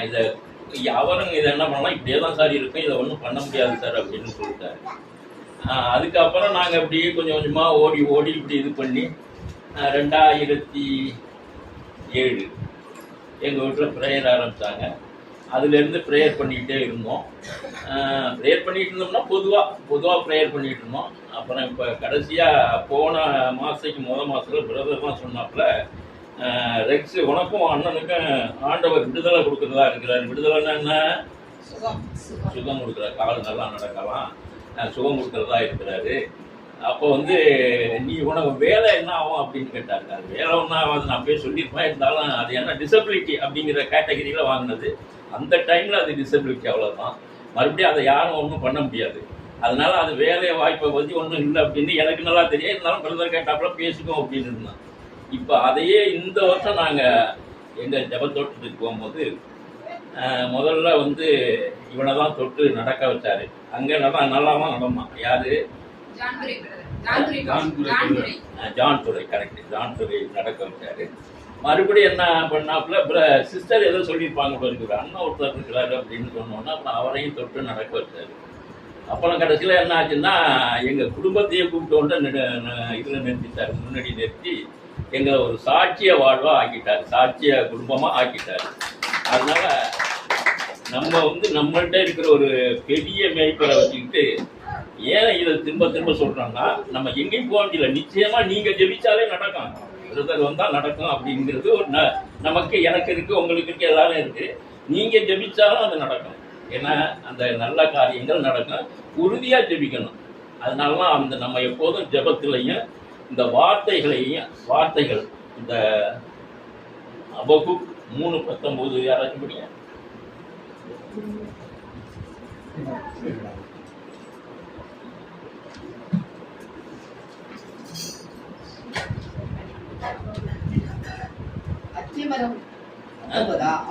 C: இதை அவரும் இதை என்ன பண்ணலாம், இப்படியே தான் சார் இருக்கும், இதை ஒன்றும் பண்ண முடியாது சார் அப்படின்னு சொல்லிட்டாரு. அதுக்கப்புறம் நாங்கள் அப்படியே கொஞ்சம் கொஞ்சமாக ஓடி இப்படி இது பண்ணி 2007 எங்கள் வீட்டில் ப்ரேயர் ஆரம்பித்தாங்க. அதுலேருந்து ப்ரேயர் பண்ணிக்கிட்டே இருந்தோம். ப்ரேயர் பண்ணிகிட்டு இருந்தோம்னா பொதுவாக ப்ரேயர் பண்ணிகிட்டு இருந்தோம். அப்புறம் இப்போ கடைசியாக போன மாதத்துக்கு மாதத்தில் பிரதர் தான் சொன்னாப்புல, ரெக்ஸ் உனக்கும் அண்ணனுக்கும் ஆண்டவர் விடுதலை கொடுக்குறதா இருக்கிறார். விடுதலைன்னா என்ன? சுகம் கொடுக்குறாரு. கால் நல்லா நடக்கலாம், சுகம் கொடுக்குறதா இருக்கிறாரு. அப்போ வந்து நீ உனக்கு வேலை என்ன ஆகும் அப்படின்னு கேட்டாங்க. அது வேலை ஒன்றும் ஆகாது, நான் போய் சொல்லியிருப்பேன். இருந்தாலும் அது என்ன டிசபிலிட்டி அப்படிங்கிற கேட்டகரியில் வாங்கினது. அந்த டைமில் அது டிசபிலிட்டி, அவ்வளோதான். மறுபடியும் அதை யாரும் ஒன்றும் பண்ண முடியாது. அதனால அது வேலை வாய்ப்பை பற்றி ஒன்றும் இல்லை அப்படின்னு எனக்கு நல்லா தெரியும். இருந்தாலும் பிரதர் கேட்டாப்புல பேசிக்கோம் அப்படின்னு இருந்தான். இப்போ அதையே இந்த வருஷம் நாங்கள் எங்கள் ஜபத்தோட்டத்துக்கு போகும்போது முதல்ல வந்து இவனை தான் தொட்டு நடக்க வச்சாரு. அங்கே நல்லாமா நடந்தான். யாரு? ஜான் துரை, கரெக்ட். ஜான் துரை நடக்க வச்சாரு. மறுபடியும் என்ன பண்ணாப்புல சிஸ்டர் ஏதோ சொல்லியிருப்பாங்க போல இருக்குது, அண்ணன் ஒருத்தர் இருக்கிறாரு அப்படின்னு சொன்னோன்னா அப்புறம் அவரையும் தொட்டு நடக்க வச்சாரு. அப்புறம் கடைசியில் என்ன ஆச்சுன்னா எங்கள் குடும்பத்தையே கூப்பிட்டு இதில் நிறுத்திட்டார், முன்னாடி நிறுத்தி எங்களை ஒரு சாட்சிய வாழ்வாக ஆக்கிட்டார், சாட்சிய குடும்பமாக ஆக்கிட்டார். அதனால நம்ம வந்து நம்மள்கிட்ட இருக்கிற ஒரு பெரிய மேய்ப்பரை வச்சுக்கிட்டு ஏன் இதை திரும்ப திரும்ப சொல்கிறோம்னா, நம்ம எங்கேயும் போக முடியல. நிச்சயமாக நீங்கள் ஜெபிச்சாலே நடக்கும், பிரதர் வந்தால் நடக்கும் அப்படிங்கிறது ஒரு நமக்கு எனக்கு இருக்குது, உங்களுக்கு இருக்குது, எல்லாரும் இருக்குது. நீங்கள் ஜெபிச்சாலும் அது நடக்கும். ஏன்னா அந்த நல்ல காரியங்கள் நடக்கும். உறுதியாக ஜெபிக்கணும். அதனால தான் அந்த நம்ம எப்போதும் ஜெபத்திலையும் இந்த வார்த்தைகள் இந்த அபகுக் 3:19 யாராச்சும் படிங்க.
E: அத்திமரம்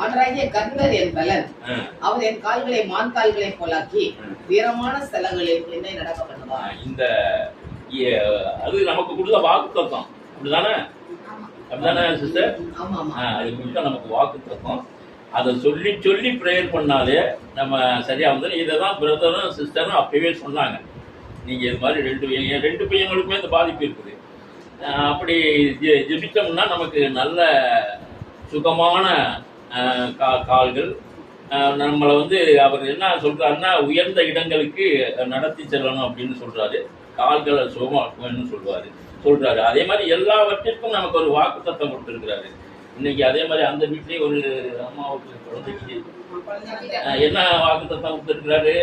E: ஆண்டராகிய கர்த்தர் என் பலன், அவர் என் கால்களை மான் கால்களை போலாக்கி வீரமான ஸ்தலங்களில் என்னை நடக்க பண்ணுவார்.
C: இந்த அது நமக்கு கொடுத்த வாக்குத்தத்தம், அப்படிதானே? அப்படிதானே சிஸ்டர்? அது கொடுத்த நமக்கு வாக்குத்தத்தம். அதை சொல்லி சொல்லி ப்ரேயர் பண்ணாலே நம்ம சரியா வந்து. இதை தான் பிரதரும் சிஸ்டரும் அப்பவே சொன்னாங்க, நீங்கள் இது மாதிரி ரெண்டு பையங்களுக்குமே இந்த பாதிப்பு இருக்குது. அப்படி ஜெபித்தோம்னா நமக்கு நல்ல சுகமான கால்கள். நம்மளை வந்து அவர் என்ன சொல்றாருன்னா, உயர்ந்த இடங்களுக்கு நடத்தி செல்லணும் அப்படின்னு சொல்றாரு. கால்களை சுகமாக்குன்னு சொல்றாரு. அதே மாதிரி எல்லாவற்றிற்கும் நமக்கு ஒரு வாக்குத்தத்தம் கொடுத்துருக்கிறாரு. இன்னைக்கு அதே மாதிரி அந்த வீட்லயே ஒரு அம்மாவுக்கு குழந்தைக்கு என்ன வாக்குத்தத்தம் கொடுத்துருக்கிறாரு?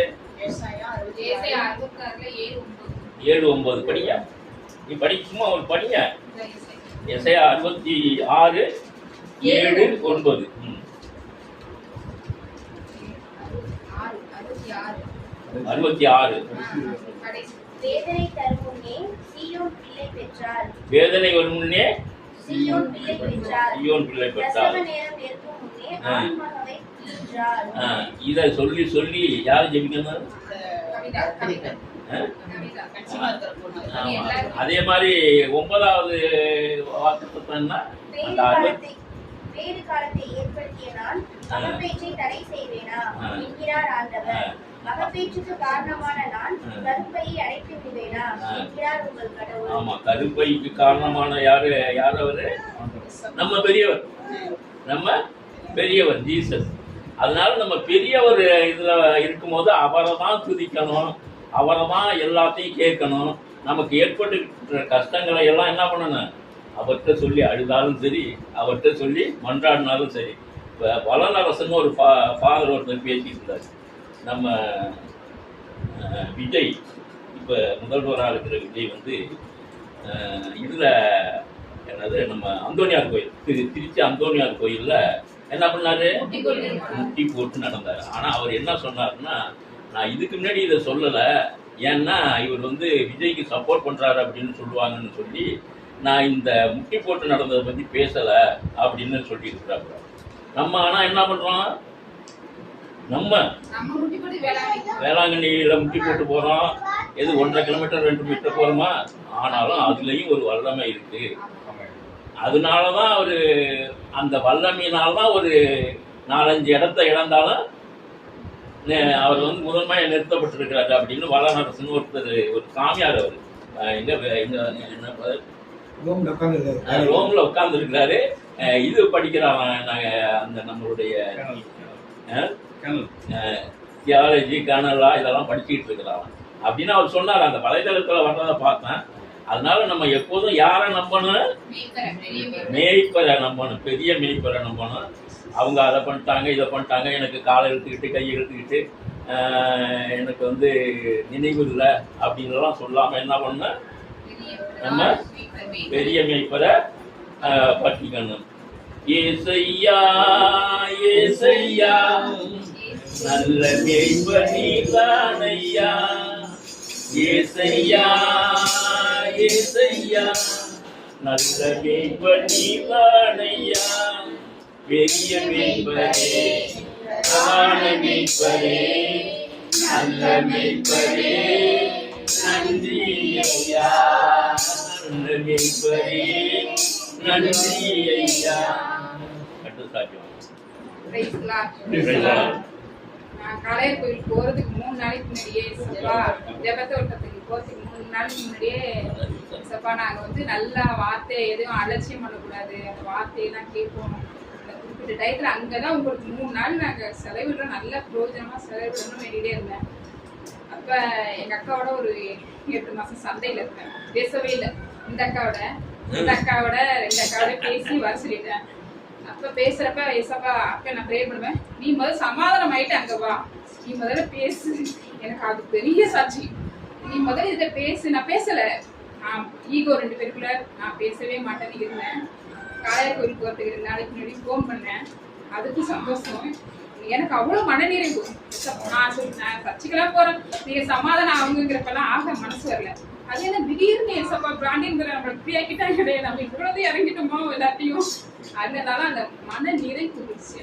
C: 7:9 படிங்க. நீ படிக்க சும்மா ஒரு படிங்க. எசையா 66:7-9.
F: வேதனை தரும் முன்னே சீயோன் பிள்ளை பெற்றாள்.
C: வேதனை வரும் முன்னே
F: சீயோன் பிள்ளை பெற்றாள்.
C: சீயோன் பிள்ளை பெற்றாள்.
F: பிரசவ நேரம் இருக்கும் முன்னே ஆண்மகவை ஈன்றாள்.
C: இதை சொல்லி சொல்லி யாரு ஜெபிக்கணும்? அதே மாதிரி 9வது வாக்குத்தத்தம்னா
F: வேறு காலத்தை ஏற்படுத்திய நான் மகப்பேற்றை தடை செய்வேனா என்கிறார் ஆண்டவர். மகப்பேற்றுக்கு காரணமான நான் கருப்பையை அடைத்து விடுவேனா என்கிறார் உங்கள் கடவுள்.
C: ஆமா, கருப்பைக்கு காரணமான யாரு அவரு? நம்ம பெரியவர் ஜீசஸ். அதனால நம்ம பெரியவர் இதுல இருக்கும்போது அவரை தான் துதிக்கணும், அவரை தான் எல்லாத்தையும் கேட்கணும். நமக்கு ஏற்பட்டு கஷ்டங்களை எல்லாம் என்ன பண்ணணும்? அவர்கிட்ட சொல்லி அழுதாலும் சரி, அவர்கிட்ட சொல்லி மன்றாடினாலும் சரி. இப்போ வளனரசன் ஒரு ஃபாதர் ஒருத்தர் பேசிட்டு இருந்தார். நம்ம விஜய், இப்போ முதல்வராக இருக்கிற விஜய் வந்து இதில் என்னது நம்ம அந்தோனியார் கோயில், திருச்சி அந்தோனியார் கோயிலில் என்ன பண்ணாரு? முட்டி போட்டு நடந்தார். ஆனால் அவர் என்ன சொன்னார்னா, நான் இதுக்கு முன்னாடி இதை சொல்லலை, ஏன்னா இவர் வந்து விஜய்க்கு சப்போர்ட் பண்ணுறாரு அப்படின்னு சொல்லுவாங்கன்னு சொல்லி நான் இந்த முட்டி போட்டு நடந்ததை பற்றி பேசலை அப்படின்னு சொல்லி இருக்கிறாங்க. நம்ம ஆனால் என்ன பண்ணுறோம்? நம்ம வேளாங்கண்ணியில் முட்டி போட்டு போகிறோம். எது 1.5 கிலோமீட்டர் 2 மீட்டர் போகிறோமா? ஆனாலும் அதுலேயும் ஒரு வல்லமை இருக்குது. அதனால தான் அவர் அந்த வல்லமையினால்தான் ஒரு 4-5 இடத்த இழந்தாலும் அவர் வந்து முதன்மையாக நிறுத்தப்பட்டிருக்கிறாரு அப்படின்னு வளனரசன் ஒருத்தர், ஒரு சாமியார். அவர் ரோம்ல உட்கார்ந்து இருக்கிறாரு. இது படிக்கிறாங்க அந்த நம்மளுடைய தியாலஜி கனலா இதெல்லாம் படிச்சுட்டு இருக்கிறாங்க அப்படின்னு அவர் சொன்னார். அந்த வலைதளத்துல வர்றதை பார்த்தேன். அதனால நம்ம எப்போதும் யாரை நம்பணும்? மேய்ப்பரை நம்பணும், பெரிய மேய்ப்பரை நம்பணும். அவங்க அதை பண்ணிட்டாங்க, இதை பண்ணிட்டாங்க, எனக்கு காலை இழுத்துக்கிட்டு கையை இழுத்துக்கிட்டு எனக்கு வந்து நினைவு இல்லை அப்படின்லாம் சொல்லாம என்ன பண்ண, நம்ம பெரிய மேய்ப்பரை பற்றிக்கணும். ஏசையா ஏசையா நல்ல மேய்ப்பர் நீதானையா, ஏசையா ஏசையா நல்ல மேய்ப்பர் நீதானையா, பெரிய மேய்ப்பரே பிரதான மேய்ப்பரே நல்ல மேய்ப்பரே நன்றி ஐயா, நல்ல மேய்ப்பரே நன்றி ஐயா. அடுத்த சாட்சியம்.
G: Praise the Lord.
C: Praise the Lord.
G: நான் காளையர் கோயில் போறதுக்கு 3 நாளைக்கு முன்னாடியே சப்பா ஜெபத்தோட்டத்துக்கு போறதுக்கு 3 நாளைக்கு முன்னாடியே சப்பா நாங்க வந்து நல்லா வார்த்தை எதுவும் அலட்சியம் பண்ணக்கூடாது, அந்த வார்த்தையெல்லாம் கேட்போம். அந்த குறிப்பிட்ட டயத்துல அங்கதான் உங்களுக்கு 3 நாள் நாங்க செலவிடுறோம், நல்ல பிரயோஜனமா செலவிடணும்னு வேண்டிகிட்டே இருந்தேன். அப்ப எங்க அக்காவோட ஒரு 8 மாசம் சந்தையில இருந்தேன், பேசவே இல்லை. இந்த அக்காவோட 2 அக்காவோட பேசி வர சொல்லிட்டேன். அப்ப பேசுறப்ப ஏசப்பா அப்ப நான் ப்ரே பண்ணுவேன், நீ முதல்ல சமாதானம் ஆயிட்டு அங்க வா, நீ முதல்ல பேசு. எனக்கு அது பெரிய சாட்சி. நீ முதல்ல இதை பேசு. நான் பேசல, ஈகோ 2 பேருக்குள்ள நான் பேசவே மாட்டேன்னு இருந்தேன். காளையர் கோயிலுக்கு போறதுக்கு 2 நாளைக்கு முன்னாடி ஃபோன் பண்ணேன். அதுக்கும் சந்தோஷம். எனக்கு அவ்வளவு மனநிறைவு. நான் சர்ச்சைக்கெல்லாம் போறேன், நீங்க சமாதானம் ஆகுங்கிறப்பெல்லாம் ஆக மனசு வரல. அது என்ன திடீர்னு ஏசப்பா பிராண்டிங்கிற நம்மளை ஃப்ரீ ஆக்கிட்டாங்க, நம்ம இவ்வளவு இறங்கிட்டோமோ எல்லாத்தையும். அதனால அந்த மன நிறைவு இருந்துச்சு.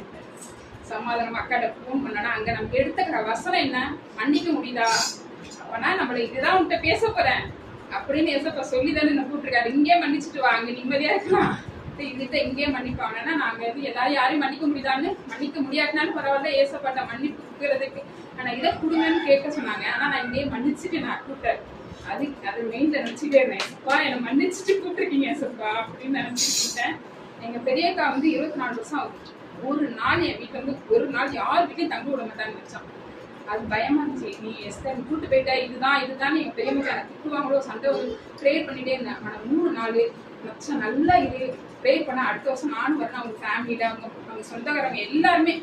G: சமாதானம் அக்காட்ட ஃபோன் பண்ணனா அங்க நமக்கு எடுத்துக்கிற வசனம் என்ன, மன்னிக்க முடியுதா, அப்பனா நம்மள இதுதான் உன்கிட்ட பேச போறேன் அப்படின்னு ஏசப்பா சொல்லிதானே என்ன கூப்பிட்டுருக்காரு. இங்கே மன்னிச்சுட்டு வா, அங்க நிம்மதியா இருக்கலாம், இதுகிட்ட இங்கே மன்னிப்பாங்கன்னா நாங்க வந்து எல்லாரும் யாரையும் மன்னிக்க முடியுதான்னு, மன்னிக்க முடியாதுனாலும் பரவாயில்ல ஏசப்பாட்ட மன்னிப்பு கொடுக்கறதுக்கு ஆனா இதை கொடுங்கன்னு கேட்க சொன்னாங்க. ஆனா நான் இங்கேயே மன்னிச்சுட்டு நான் கூப்பிட்டேன். அது மெயின்ல நினைச்சுட்டே இருந்தேன், எப்பா என்னை மன்னிச்சுட்டு கூப்பிட்டுருக்கீங்க ஏசப்பா அப்படின்னு நினைச்சுக்கிட்டேன். எங்க பெரியக்கா வந்து 24 வருஷம் ஆகுது. ஒரு நாள் என் வீட்டுல வந்து ஒரு நாள் யார் வீட்டையும் தங்க விட மாட்டான்னு நினைச்சான். அது பயமா இருந்துச்சு. நீ எஸ்தர் கூட்டு போயிட்டா இதுதான் எங்க பெரியம்மா எனக்கு திட்டுவாங்களோ, சண்டை ப்ரேயர் பண்ணிட்டே இருந்தேன். ஆனா 3 நாள் மச்சம் நல்லா இது ப்ரேயர் பண்ண அடுத்த வருஷம் நானும் வரேன். அவங்க ஃபேமிலியில அவங்க சொந்தக்காரங்க எல்லாருமே,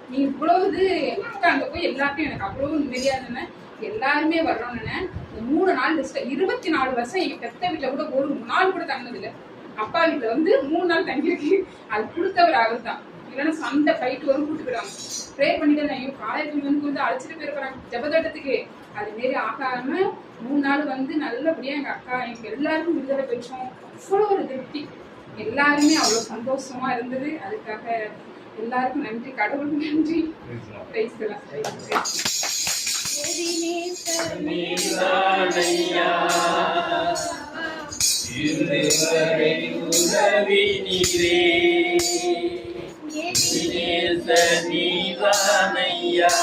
G: நீ இவ்வளவு அக்கா அங்க போய் எல்லாத்தையும் எனக்கு அவ்வளவு நிம்மதியா இருந்தேன், எல்லாருமே வர்றோன்னு. 3 நாள் லிஸ்ட் 24 வருஷம் எங்க பெத்த வீட்டுல கூட ஒரு நாள் கூட தங்கினது இல்லை. அப்பா வீட்டுல வந்து 3 நாள் தங்கியிருக்கு. அது கொடுத்தவர் அவர் தான், இல்லைன்னா சண்டை ஃபைட் வரும் கூட்டு போயிடுவாங்க. ப்ரே பண்ணிட்டு ஐயோ காலேஜ் வந்து அழைச்சிட்டு போயிருக்கிறாங்க ஜபதோட்டத்துக்கு. அது மாரி ஆகாம 3 நாள் வந்து நல்லபடியா எங்க அக்கா எங்க எல்லாருக்கும் விடுதலை பெற்றோம். அவ்வளோ ஒரு திருப்தி, எல்லாருமே அவ்வளோ சந்தோஷமா இருந்தது. அதுக்காக எல்லாருக்கும் நன்றி, கடவுளுக்கு நன்றி. பேசலாம்.
C: இதுவரை உதவி நீரே, நீதானையா,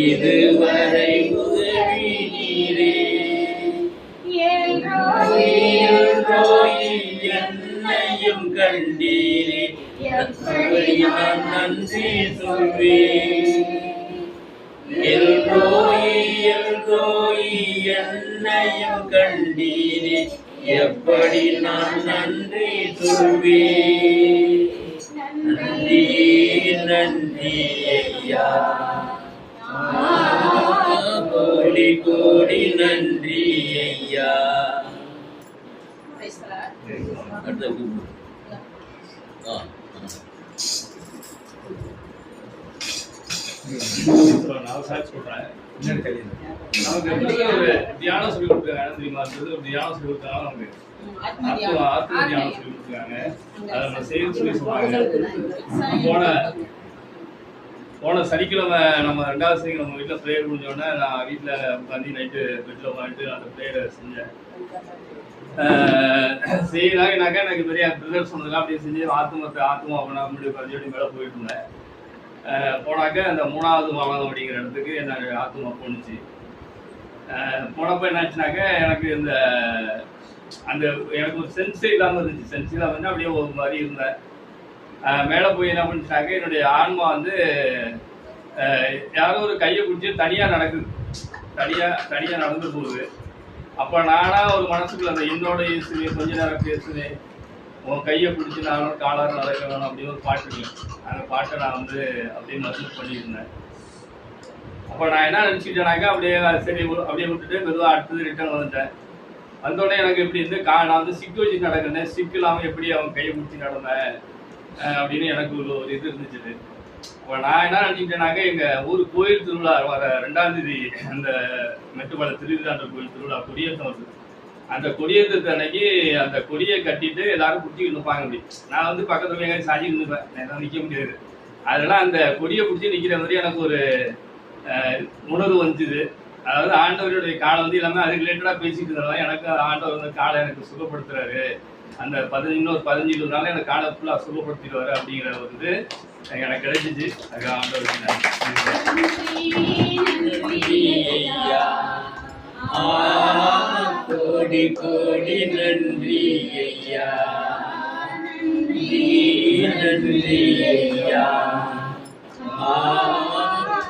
C: இதுவரை உதவி நீரே, என்னையும் கண்டீரே, எப்படி நான் நன்றி சொல்வேன். எல்ரோயி என்னையும் கண்டீரே, எப்படி நான் நன்றி சொல்வேன். நன்றி ஐயா, கோடி கோடி நன்றி ஐயா.
H: நான் சாட்சி சொல்றேன். நமக்கு ஒரு தியானம் சொல்லி கொடுத்தாங்க தெரியுமா? ஒரு தியானம் சொல்லி கொடுத்தாங்க, நமக்கு ஆத்ம தியானம் சொல்லி கொடுத்தாங்க. அதை நம்ம செய்ய சொல்லி சொன்னாங்க. போன சனிக்கிழமை நம்ம 2வது சனிக்கிழமை நம்ம வீட்டில் ப்ரேயர் முடிஞ்சோடனே நான் வீட்டில் உட்காந்து நைட்டு பெட்டில் உட்காந்துட்டு அந்த ப்ரேயரை செஞ்சேன். செய்யலாங்கனாக்கா எனக்கு பெரிய பிரதர் சொன்னதுலாம் அப்படியே செஞ்சு ஆத்மா அப்படின்னா முன்னாடி உட்காந்து மேலே போயிட்டு இருந்தேன். போனாக்க அந்த 3வது மாவட்டம் அப்படிங்கிற இடத்துக்கு என்ன ஆத்மா போணுச்சு. போனப்போ என்னாச்சுனாக்க எனக்கு எனக்கு ஒரு சென்ஸே இல்லாமல் இருந்துச்சு. சென்ஸ் இல்லாமல் வந்து அப்படியே ஒரு மாதிரி இருந்தேன். மேலே போய் என்ன பண்ணிச்சுனாக்க என்னுடைய ஆன்மா வந்து யாரோ ஒரு கையை பிடிச்சி தனியாக நடக்குது, தனியாக நடந்து போகுது. அப்போ நானாக ஒரு மனசுக்குள்ள அந்த என்னோட இயேசுவே கொஞ்ச நேரம் பேசுவேன், உன் கையை பிடிச்சி நானும் காலாறு நடக்க வேணும் அப்படின்னு ஒரு பாட்டு இருக்கு. அந்த பாட்டை நான் வந்து அப்படியே மசூல் பண்ணியிருந்தேன். அப்போ நான் என்ன நினச்சிக்கிட்டேனாக்கா அப்படியே சரி அப்படியே விட்டுட்டு மெதுவாக அடுத்தது ரிட்டர்ன் வந்துட்டேன். வந்தோடனே எனக்கு எப்படி இருந்து நான் வந்து சிக்கு வச்சு நடக்கிறேன், சிக்கு இல்லாமல் எப்படி அவன் கையை பிடிச்சி நடந்தேன் அப்படின்னு எனக்கு ஒரு இது இருந்துச்சு. இப்போ நான் என்ன நினச்சிக்கிட்டேனாக்கா எங்கள் ஊர் கோயில் திருவிழா வர 2ஆம் தேதி அந்த மெட்டுமலை திருவிழான்ற கோயில் திருவிழா கொடியேற்றம் வருது. அந்த கொடியேற்றத்து அன்னைக்கு அந்த கொடியை கட்டிட்டு எல்லாரும் பிடிச்சிக்கிட்டு நிற்பாங்க. அப்படி நான் வந்து பக்கத்துல எங்கேயும் சாஞ்சிட்டு நிற்பேன், என்னால் நிற்க முடியாது. அதெல்லாம் அந்த கொடியை பிடிச்சி நிற்கிற மாதிரி எனக்கு ஒரு உணர்வு வந்துச்சு. அதாவது ஆண்டவருடைய காலை வந்து எல்லாமே அது ரிலேட்டடாக பேசிட்டு இருந்தாலும் எனக்கு ஆண்டவர் வந்து காலை எனக்கு சுகப்படுத்துறாரு, அந்த இன்னொரு 15-20 நாள் எனக்கு காலை ஃபுல்லாக சுகப்படுத்திடுவார் அப்படிங்கிற ஒரு இது எனக்கு கிடைச்சிச்சு. அது ஆண்டவருக்கு
C: நன்றி ஐயா, கோடி கோடி நன்றி ஐயா, நன்றி ஐயா,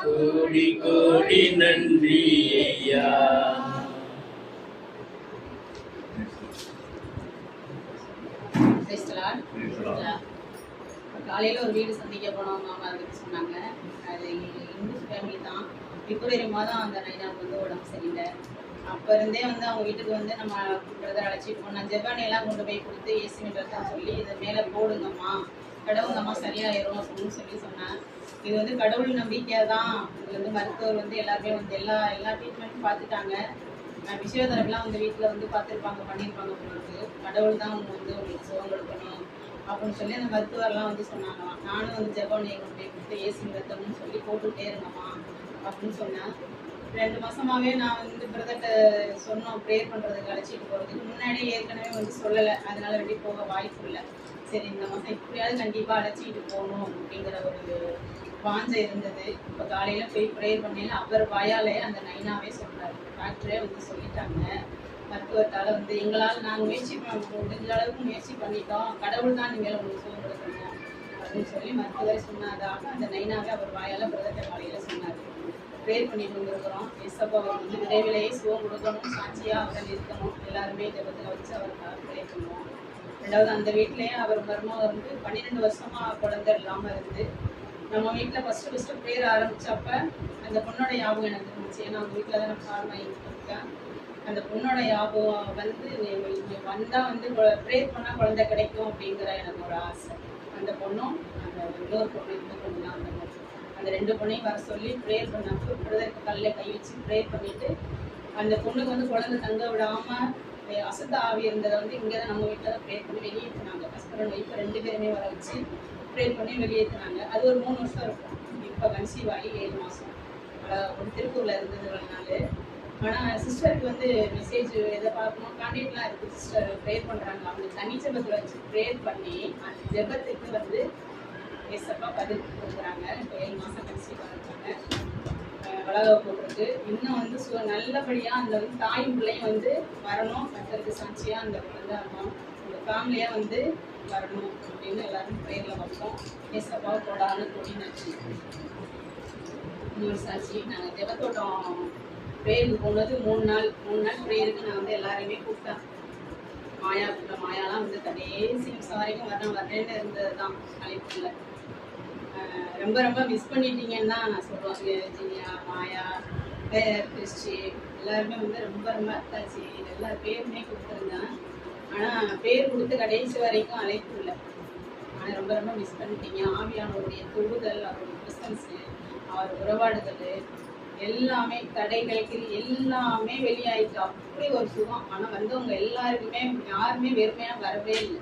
C: கோடி கோடி நன்றி ஐயா.
D: காலையில ஒரு வீடு சந்திக்க போனோம், மாமா அதுக்கு சொன்னாங்க. அது இந்து ஃபேமிலி தான். பிப்ரவரி மாதம் அந்த நைனாவுக்கு வந்து உடம்பு சரியில்லை. அப்போ இருந்தே வந்து அவங்க வீட்டுக்கு வந்து நம்ம பிரதர் அழைச்சிட்டு போனோம். ஜெபானியெல்லாம் கொண்டு போய் கொடுத்து ஏசி மின்றதான் சொல்லி இதை மேலே போடுங்கம்மா, கடவுங்கம்மா சரியாயிரும் அப்படின்னு சொல்லி சொன்னேன். இது வந்து கடவுள் நம்பிக்கையாக தான். இது வந்து மருத்துவர் வந்து எல்லாருமே வந்து எல்லா ட்ரீட்மெண்ட்டும் பார்த்துட்டாங்க. பிசியோதெரபிலாம் வந்து வீட்டில் வந்து பார்த்துருப்பாங்க, பண்ணியிருப்பாங்க. உங்களுக்கு கடவுள் தான் அவங்க வந்து உங்களுக்கு சுகம் கொடுக்கணும் அப்படின்னு சொல்லி அந்த மருத்துவர்லாம் வந்து சொன்னாங்களாம். நானும் வந்து ஜெபானியை கொண்டு போய் கொடுத்து ஏசி மிரத்தம்னு சொல்லி போட்டுகிட்டே இருங்கம்மா அப்படின்னு சொன்னேன். 2 மாசமாவே நான் வந்து பிரதர்கிட்ட சொன்னோம் ப்ரேயர் பண்ணுறதுக்கு அழைச்சிட்டு போகிறதுக்கு. முன்னாடியே ஏற்கனவே வந்து சொல்லலை, அதனால வெளியே போக வாய்ப்பு இல்லை. சரி, இந்த மாதம் எப்படியாவது கண்டிப்பாக அழைச்சிட்டு போகணும் அப்படிங்கிற ஒரு வாஞ்சை இருந்தது. இப்போ காலையில் போய் ப்ரேயர் பண்ணல, அவர் வாயாலே அந்த நைனாவே சொல்கிறாரு. டாக்டரே வந்து சொல்லிட்டாங்க, மருத்துவத்தால் வந்து எங்களால் நாங்கள் முடிஞ்ச அளவுக்கு முயற்சி பண்ணிட்டோம், கடவுள் தான் நீங்கள் உங்களுக்கு சுகம் கொடுக்கணும் அப்படின்னு சொல்லி மருத்துவர் சொன்னதாக அந்த நைனாவே அவர் வாயால் பிரதர்கிட்ட காலையில் சொன்னார். ப்ரேயர் பண்ணிட்டு வந்துருக்கிறோம். எஸ்அப்பா அவர் வந்து விரைவிலேயே சுகம் கொடுக்கணும், சாட்சியாக அவரை இருக்கணும். எல்லாருமே ஜெபத்தில் வச்சு அவருக்காக ப்ரேயர் பண்ணுவோம். 2வது அந்த வீட்டிலேயே அவர் மருமக வந்து 12 வருஷமாக குழந்தை இல்லாமல் இருந்து நம்ம வீட்டில் ஃபஸ்ட்டு ப்ரேயர் ஆரம்பித்தப்ப அந்த பொண்ணோட ஞாபகம் எனக்கு இருந்துச்சு. ஏன்னா அவங்க வீட்டில் தான் நான் கால் வாங்கிட்டு இருக்கேன். அந்த பொண்ணோட ஞாபகம் வந்து வந்தால் வந்து ப்ரேயர் பண்ணால் குழந்தை கிடைக்கும் அப்படிங்கிற எனக்கு ஒரு ஆசை. அந்த பொண்ணும் அந்த இன்னொரு பொண்ணு இந்த பொண்ணு தான் அந்த 2 பொண்ணையும் வர சொல்லி ப்ரேயர் பண்ணப்போ பிரதருக்கு கல்லில் கை வச்சு ப்ரேயர் பண்ணிவிட்டு அந்த பொண்ணுக்கு வந்து குழந்தை தங்க விடாமல் அசுத்த ஆவி இருந்ததை வந்து இங்கே தான் நம்ம வீட்டில் தான் ப்ரேயர் பண்ணி வெளியேற்றினாங்க. ஹஸ்பண்ட் ஒய்ஃப் 2 பேருமே வர வச்சு ப்ரேயர் பண்ணி வெளியேற்றினாங்க. அது ஒரு 3 வருஷம் இருக்கும். இப்போ கன்சீவ் ஆகி 7 மாதம். ஒரு திருப்பூரில் இருந்தது 2 நாள். ஆனால் சிஸ்டருக்கு வந்து மெசேஜ் எதை பார்க்கணும் கான்டாக்ட்லாம் இருக்குது. சிஸ்டர் ப்ரேயர் பண்ணுறாங்க. அவங்க தனி ஜெபத்தில் வச்சு ப்ரேயர் பண்ணி அந்த ஜெபத்துக்கு வந்து ஏசப்பா பதில் கொடுக்குறாங்க. இப்போ 7 மாதம் கன்சீவ் பண்ணிருக்காங்க. வளர போட்டிருக்கு. இன்னும் வந்து நல்லபடியாக அந்த வந்து தாயும் பிள்ளையும் வந்து வரணும், கர்த்தருக்கு சாட்சியாக அந்த குழந்தை வரணும், அந்த ஃபேமிலியாக வந்து வரணும் அப்படின்னு எல்லாரும் ப்ரேயரில் வைப்போம். ஏசப்பாவை போடாமல் கொடி நச்சு. இன்னொரு சாட்சி, நாங்கள் ஜெபத்தோட்டம் ப்ரேயருக்கு போனது 3 நாள் ப்ரேயருக்கு நான் வந்து எல்லாரையுமே கூப்பிட்டேன். மாயாலாம் வந்து கடைசி நிமிஷம் வரைக்கும் வரேன்னு இருந்தது தான் அழைப்பில். ரொம்ப ரொம்ப மிஸ் பண்ணிட்டீங்கன்னு தான் நான் சொல்லுவேன். ஜினியா, மாயா, கிறிஸ்டி எல்லாருமே வந்து ரொம்ப அத்தாச்சு. எல்லா பேருமே கொடுத்துருந்தேன். ஆனால் பேர் கொடுத்து கடைசி வரைக்கும் அழைப்பு இல்லை. ஆனால் ரொம்ப ரொம்ப மிஸ் பண்ணிட்டீங்க. ஆவியானவருடைய தொடுதல், அவருடைய பிரசன்ஸு, அவர் உறவாடுதல் எல்லாமே தடைகளுக்கு எல்லாமே வெளியாயிட்டு அப்படி ஒரு சுகம். ஆனால் வந்தவங்க எல்லாருக்குமே யாருமே வெறுமையாக வரவே இல்லை.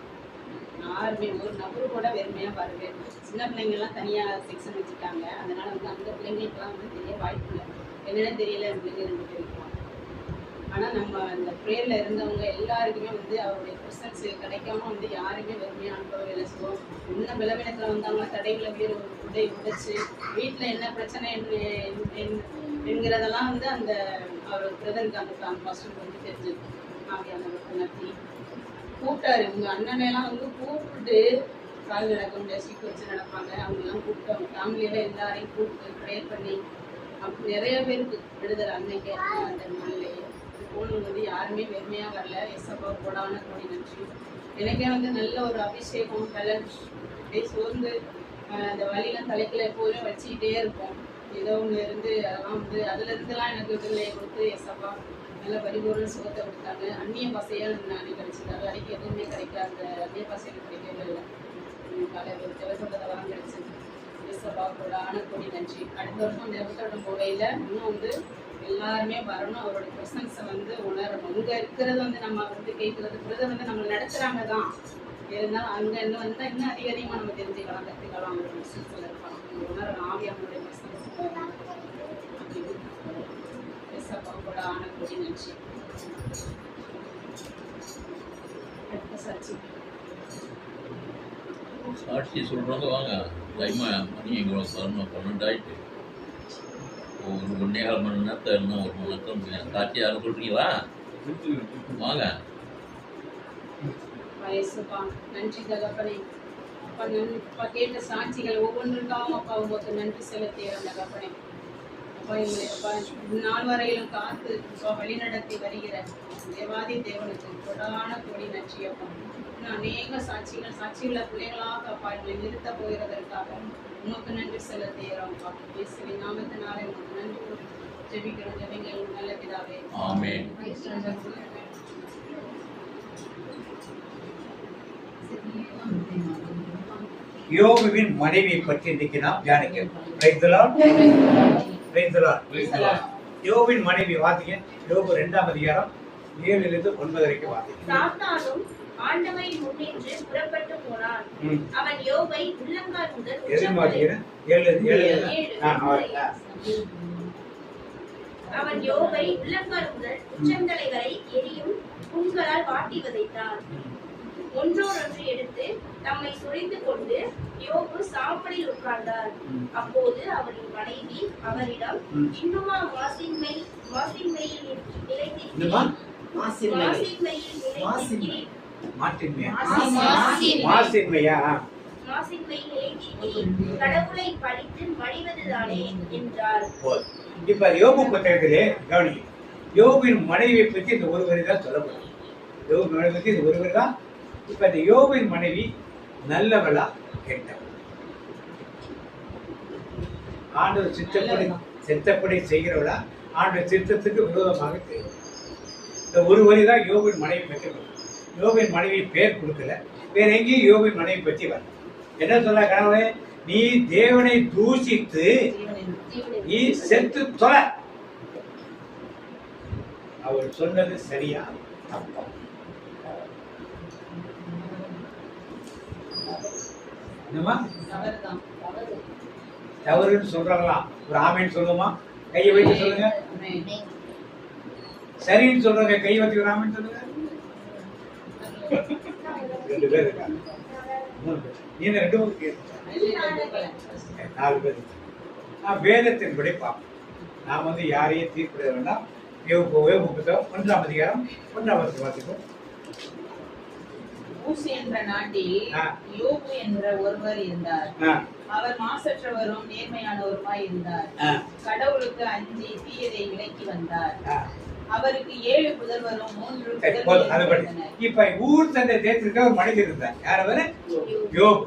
D: யாருமே ஒரு நபரு கூட வெறுமையாக வரவே இல்லை. சின்ன பிள்ளைங்கள்லாம் தனியாக செக்ஷன் வச்சுட்டாங்க. அதனால் வந்து அந்த பிள்ளைங்களுக்குலாம் வந்து தெரிய வாய்ப்பு இல்லை. என்னென்னு தெரியல என் பிள்ளைங்க 2 பேருக்கும். ஆனால் நம்ம அந்த ப்ரேயரில் இருந்தவங்க எல்லாருக்குமே வந்து அவருடைய ப்ரெசன்ஸ் கிடைக்காம வந்து யாருமே வெறுமையாக அனுப்பவே இல்லை. ஸோ இன்னும் பலவீனத்தில் வந்தவங்க தடைகளை வேறு உடை உடைச்சு வீட்டில் என்ன பிரச்சனை என்கிறதெல்லாம் வந்து அந்த அவர் பிரதருக்கு அந்த பாஸ்டருக்கு வந்து தெரிஞ்சது. ஆவியானவர் நடத்தி கூப்பிட்டாரு. உங்கள் அண்ணனெல்லாம் வந்து கூப்பிட்டு கால் நடக்க முடியாது, சீக்கிரம் வச்சு நடப்பாங்க. அவங்கெல்லாம் கூப்பிட்டு அவங்க ஃபேமிலியில் எல்லாரையும் கூப்பிட்டு ப்ரேயர் பண்ணி அப்படி நிறைய பேருக்கு விடுதலை அன்னைக்கு அந்த நாள்லேயே. போனவங்க வந்து யாருமே வெறுமையாக வரல. எஸ்அப்பா போடான கோடி நன்றி. எனக்கே வந்து நல்ல ஒரு அபிஷேகம் பேலன்ஸ் அப்படியே சோர்ந்து அந்த வழியெல்லாம் தலைக்கில் எப்போதுமே வச்சுக்கிட்டே இருக்கும். ஏதோ ஒன்று இருந்து அதெல்லாம் வந்து அதுலேருந்துலாம் எனக்கு விடுதலையை கொடுத்து எஸ்அப்பா நல்ல பரிபூர்ண சுகத்தை கொடுத்தாங்க. அந்நிய பாசையாக நான் கிடைச்சிட்டாங்க. வரைக்கும் எதுவுமே கிடைக்காது. அந்த அந்நிய பாசையில் கிடைக்கவே இல்லை. காலையில் ஜெபத்தோட்டத்தெல்லாம் கிடைச்சது. எஸ்அப்பாவோட ஆனக்கொடி நன்றி. அடுத்த வருஷம் ஜெபத்தோட்டம் போகையில் இன்னும் வந்து எல்லாருமே வரணும். அவரோட ப்ரெசன்ஸை வந்து உணரணும். இங்கே இருக்கிறது வந்து நம்ம வந்து கேட்குறது பிரதர் வந்து நம்ம நடத்துகிறாங்க தான். இருந்தாலும் அங்கே இன்னும் வந்தால் இன்னும் அதிகமாக நம்ம தெரிஞ்சுக்கலாம், கற்றுக்கலாம். அவங்களோட ப்ரெசன்ஸில் இருக்கலாம். நம்ம உணரணும் ஆவியானோட ப்ரெசன்ஸ் அப்படின்னு. எஸ்அப்பாவோட ஆனக்கொடி நன்றி. அடுத்த சாட்சி
C: சாட்சி சொல்கிறவங்க வாங்க. டைமா மணி எங்களை 12 ஆயிட்டு. ஒரு 1.5 மணி நேரத்தில் இன்னும் 1 மணி நேரத்தில் சாட்சி யாரும் சொல்கிறீங்களா? வாங்க.
D: வயசுப்பா நன்றி தகப்பனே. அப்பா கேட்ட சாட்சிகள் ஒவ்வொன்றுக்காகவும் அப்பா உங்களுக்கு நன்றி செலுத்துகிறோம் தகப்பனே. அப்பா எங்களை அப்பா நாள் வரையிலும் காத்து அப்பா வழிநடத்தி வருகிற தேவாதி தேவனுக்கு கொடான கொடி நன்றி அப்பா. இன்னும் அநேக சாட்சிகளை பிள்ளைகளாக அப்பா எங்களை நிறுத்த போகிறதற்காக உமக்கு நன்றி செலுத்துகிறோம் அப்பா. இயேசுவின் நாமத்தினாலே உமக்கு நன்றி ஜெபிக்கிறோம். ஜெபிங்கள் நல்ல பிதாவே.
C: ஆமென்.
I: யோபுவின் மனைவியை பற்றி இன்னைக்கு நாம் தியானிக்கிறோம். Praise the Lord. Praise the Lord. யோபுவின் மனைவி வாசிங்க. யோபு 2ஆம் அதிகாரம் 7 - 9 வரைக்கும் வாசிங்க.
F: சாத்தானும் ஆண்டவரின் முன்னின்று புறப்பட்டு போனான். அவன் யோபை உள்ளங்கால் முதல்
I: எதுன்னு வாசிக்கிறேன்? 7
F: அவன் யோபை உள்ளங்கால் முதல் உச்சந்தலை வரை எரியும் புண்களால் வாட்டி வதைத்தான். ஒன்றோடொன்று எடுத்து தம்மை சுரிந்து கொண்டு யோபு சாம்பலில் உட்கார்ந்தார். அப்போது அவரின் மனைவி அவரிடம், இன்னுமா மாசின்மையில் நிலைத்திருக்கிறீர்? கடவுளை படித்து மடிவதுதானே என்றார்.
I: இப்ப யோபு புத்தகத்திலே கவனி, யோபுவின் மனைவியை பற்றி இந்த ஒருவரை தான் சொல்லப்படும். யோபு மனைவி பற்றி இந்த ஒருவர் தான். இப்ப இந்த யோபுவின் மனைவி நல்லவளா கெட்டவள்? ஆண்டவர் சித்தப்படி செய்கிறவளா, ஆண்டவர் சித்தத்துக்கு விரோதமாக செய்கிறவள்? இந்த ஒரு வரி தான் யோபுவின் மனைவி பற்றி வரும். யோபுவின் மனைவி பேர் கொடுக்கல, வேற எங்கேயும் யோபுவின் மனைவி பற்றி வர. என்ன சொல்ல கணவனே, நீ தேவனை தூஷித்து நீ செத்து தொலை. அவள் சொன்னது சரியா தப்பா? தவறுன்னு சொல்றாங்களா? ஒரு ஆமைன்னு சொல்லுமா? கையை வைத்து சொல்லுங்க. சரின்னு சொல்றாங்க, கை வச்சு ஒரு ஆமைன்னு சொல்லுங்க. 2 பேர் இருக்காங்க. 3 பேர். நீ 2 பேர் 4 பேர். நான் வேதத்தின்படி பார்ப்போம். நான் யாரையும் தீர்ப்பிட வேண்டாம். யோபு புத்தகம் 1ஆம் அதிகாரம் 1ஆம் வசனம் வாசிப்போம்.
D: ஊசி என்ற நாட்டில் யோபு என்ற ஒருவர் இருந்தார். அவர் மாசற்றவரும் நேர்மையானவருமாய் இருந்தார். கடவுளுக்கு அஞ்சி தீயதை விலக்கி வந்தார். அவருக்கு 7 புதல்வரும் 3 புதல்வரும்.
I: இப்ப ஊர் தந்தை தேசத்துக்கு ஒரு மனிதர் இருந்தார். யார் அவரு? யோபு.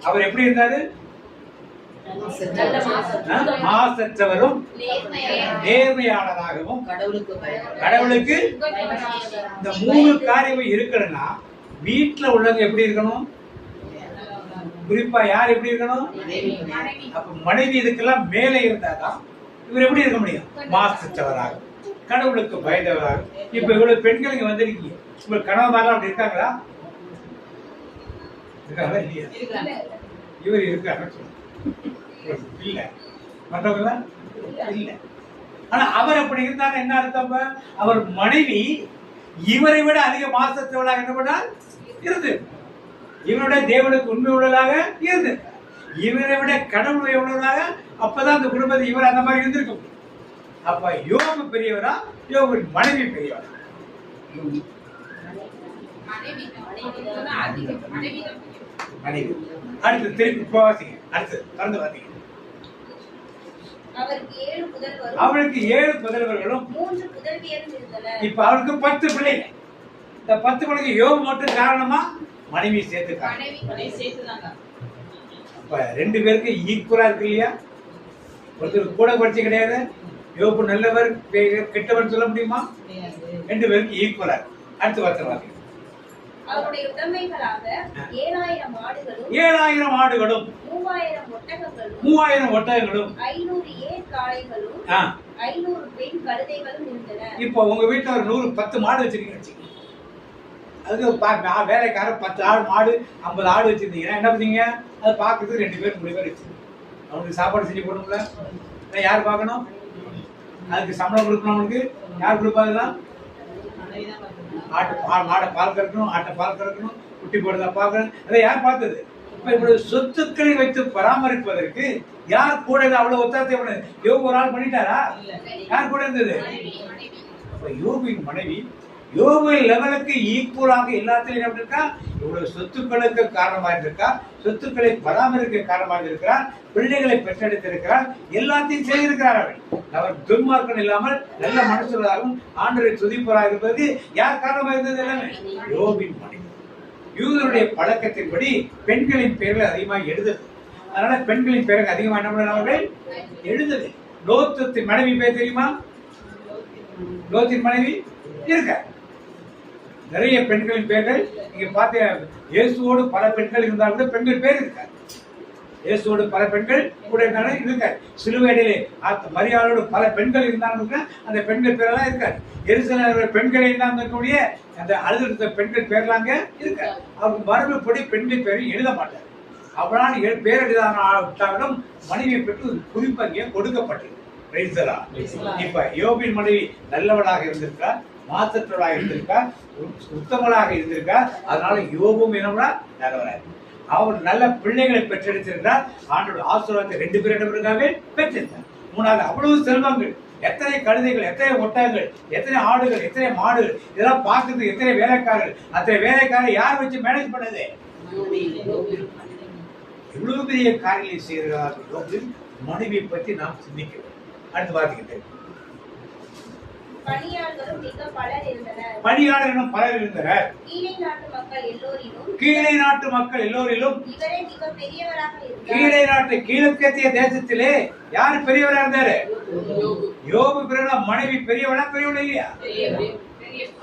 I: அவர் எப்படி இருந்தாரு? மாசற்றவரும் நேர்மையானதாகவும் கடவுளுக்கு இந்த 3 காரியமும் இருக்கணும்னா வீட்டுல உள்ளவங்க எப்படி இருக்கணும்? குறிப்பா யார் எப்படி இருக்கணும்? அப்ப மனைவி இதுக்கெல்லாம் மேலே இருந்தாதான் இவர் எப்படி இருக்க முடியும்? மாசற்றவராக, கடவுளுக்கு பயந்தவராக. இப்ப இவ்வளவு பெண்கள் இங்க வந்திருக்கீங்க, உங்களுக்கு கணவன்மாரெல்லாம் அப்படி இருக்காங்களா? இருக்காங்களா இல்லையா? இவர் இருக்காங்க இல்ல, மற்றவங்கள இல்ல. ஆனா அவர் அப்படி இருந்தாரு. என்ன அர்த்தம்? அவர் மனைவி இவரை விட அதிக மாசத்தவளாக என்ன பண்ணார்? இருந்து இவருடைய தேவனுக்கு உண்மை உள்ளதாக இருந்து இவரை விட கடவுள் உள்ளதாக. அப்பதான் அந்த குடும்பத்தை இவர் அந்த மாதிரி இருந்திருக்கும். அப்ப யோபு பெரியவரா, யோபு மனைவி பெரியவரா? மனைவி. அடுத்து திருப்பி வாசிங்க. அடுத்து திறந்து வாசிங்க. அவளுக்கு 7 புதல்வர்களும் 3 புதல்வியரும் இருந்தனர். இப்ப அவளுக்கு 10 பிள்ளைகள். இந்த 10 பிள்ளைக்கு யோபு மட்டும் காரணமா? மனைவி சேர்த்துக்காங்க. அப்ப 2 பேருக்கு ஈக்குவலா இருக்கு இல்லையா? ஒருத்தருக்கு கூட படிச்சு கிடையாது. யோபு நல்லவர் கெட்டவர் சொல்ல முடியுமா? 2 பேருக்கு ஈக்குவலா. அடுத்து வார்த்தை வாசிங்க.
F: அவருடைய உடைமைகளாக 7000
I: ஆடுகளும் 3000 ஒட்டகங்களும்
F: 500 ஏர் காளைகளும் 500 பெண் கழுதைகளும் இருந்தன.
I: இப்போ உங்க வீட்டுல ஒரு 10 மாடு வச்சிருக்கீங்க. அதுக்கு வேலைக்காரர் 10 மாடு 50 ஆடு வச்சிருந்தீங்கன்னா என்ன பண்ணீங்க? அதை பார்க்கறதுக்கு 2 பேர் 3 பேர் வச்சு அவனுக்கு சாப்பாடு செஞ்சு போடணும்ல. யார் பார்க்கணும்? அதுக்கு சம்பளம் கொடுக்கணும். அவனுக்கு யார் கொடுப்பாதுலாம்? மாடை பால் கறக்கணும், ஆட்டை பால் கறக்கணும், குட்டி போடுறதா பார்க்கணும். அதை யார் பார்த்தது? இப்ப இவ்வளவு சொத்துக்களை வைத்து பராமரிப்பதற்கு யார் கூட அவ்வளவு ஒத்தாசை பண்ணது? யோபு ஒரு ஆள் பண்ணிட்டாரா? யார் கூட இருந்தது? அப்ப யோபின் மனைவி யோபு லெவலுக்கு ஈக்குவலாக எல்லாத்திலையும் என்ன இருக்கா? இவ்வளவு சொத்துக்களுக்கு காரணமா இருந்திருக்கா, சொத்துக்களை பராமரிக்க காரணமாக இருக்கிறார், பிள்ளைகளை பெற்றெடுத்திருக்கிறார், எல்லாத்தையும் செய்திருக்கிறார். அவர் துன்மார்க்கன் இல்லாமல் நல்ல மனுஷராகவும் ஆண்டவரை துதிப்பவராக இருப்பது யார் காரணமாக இருந்தது? எல்லாமே யோபின் மனைவி. யூதருடைய பழக்கத்தின்படி பெண்களின் பெயர்கள் அதிகமாக எழுதுது. அதனால பெண்களின் பெயர்கள் அதிகமாக என்ன பண்ணவர்கள் எழுதுது. லோத்தின் மனைவி பேர் தெரியுமா? லோத்தின் மனைவி இருக்க நிறைய பெண்களின் பெயர்கள் நீங்க பார்த்து, இயேசுவோடு பல பெண்கள் இருந்தால் கூட பெண்கள் பேர் இருக்காரு. இயேசுவோடு பல பெண்கள் கூட இருந்தாலும் இருக்காரு. சிலுவையிலே மரியாதையோடு பல பெண்கள் இருந்தாலும் அந்த பெண்கள் பேரெல்லாம் இருக்காரு. எருசலேமில் பெண்களை இருக்கக்கூடிய அந்த அழுத பெண்கள் பேர்லாங்க இருக்காரு. அவங்க மரபுப்படி பெண்கள் பேரை எழுத மாட்டார். அவனால் பேரெழுதானாலும் மனைவியை பெற்று குறிப்பறிய கொடுக்கப்பட்டது. இப்ப யோபின் மனைவி நல்லவளாக இருந்திருக்கார், மாசற்றவளாக இருந்திருக்கார், உத்தமளாக இருந்திருக்கார். அதனால யோபும் என்னவா நல்லவராக, அவர் நல்ல பிள்ளைகளை பெற்றெடுத்திருக்கிறார். ஆண்டோட ஆசீர்வாதத்தை 2 பேரிடமிருக்காக பெற்றிருந்தார். 3வது அவ்வளவு செல்வங்கள், எத்தனை கழுதைகள், எத்தனை ஒட்டகங்கள், எத்தனை ஆடுகள், எத்தனை மாடுகள், இதெல்லாம் பார்க்கறதுக்கு எத்தனை வேலைக்காரர்கள். அத்தனை வேலைக்காரர் யார் வச்சு மேனேஜ் பண்ணது? இவ்வளவு பெரிய காரியங்களை செய்கிறார்கள். மனைவியை பற்றி நாம் சிந்திக்கிறோம். அடுத்து பார்த்துக்கிட்டு
F: பணியாளர்களும் மிக பலர் இருந்தனர்.
I: பணியாளர்களும் பலர் இருந்தனர். கீழே நாட்டு மக்கள் எல்லோரிலும்
F: இவரே மிக பெரியவராக இருந்தார்.
I: கீழே நாட்டு கிழக்கத்திய தேசத்திலே யாரு பெரியவரா இருந்தாரு? யோபு பெரியவரா? மனைவி பெரியவரா? பெரியவளா இல்லையா?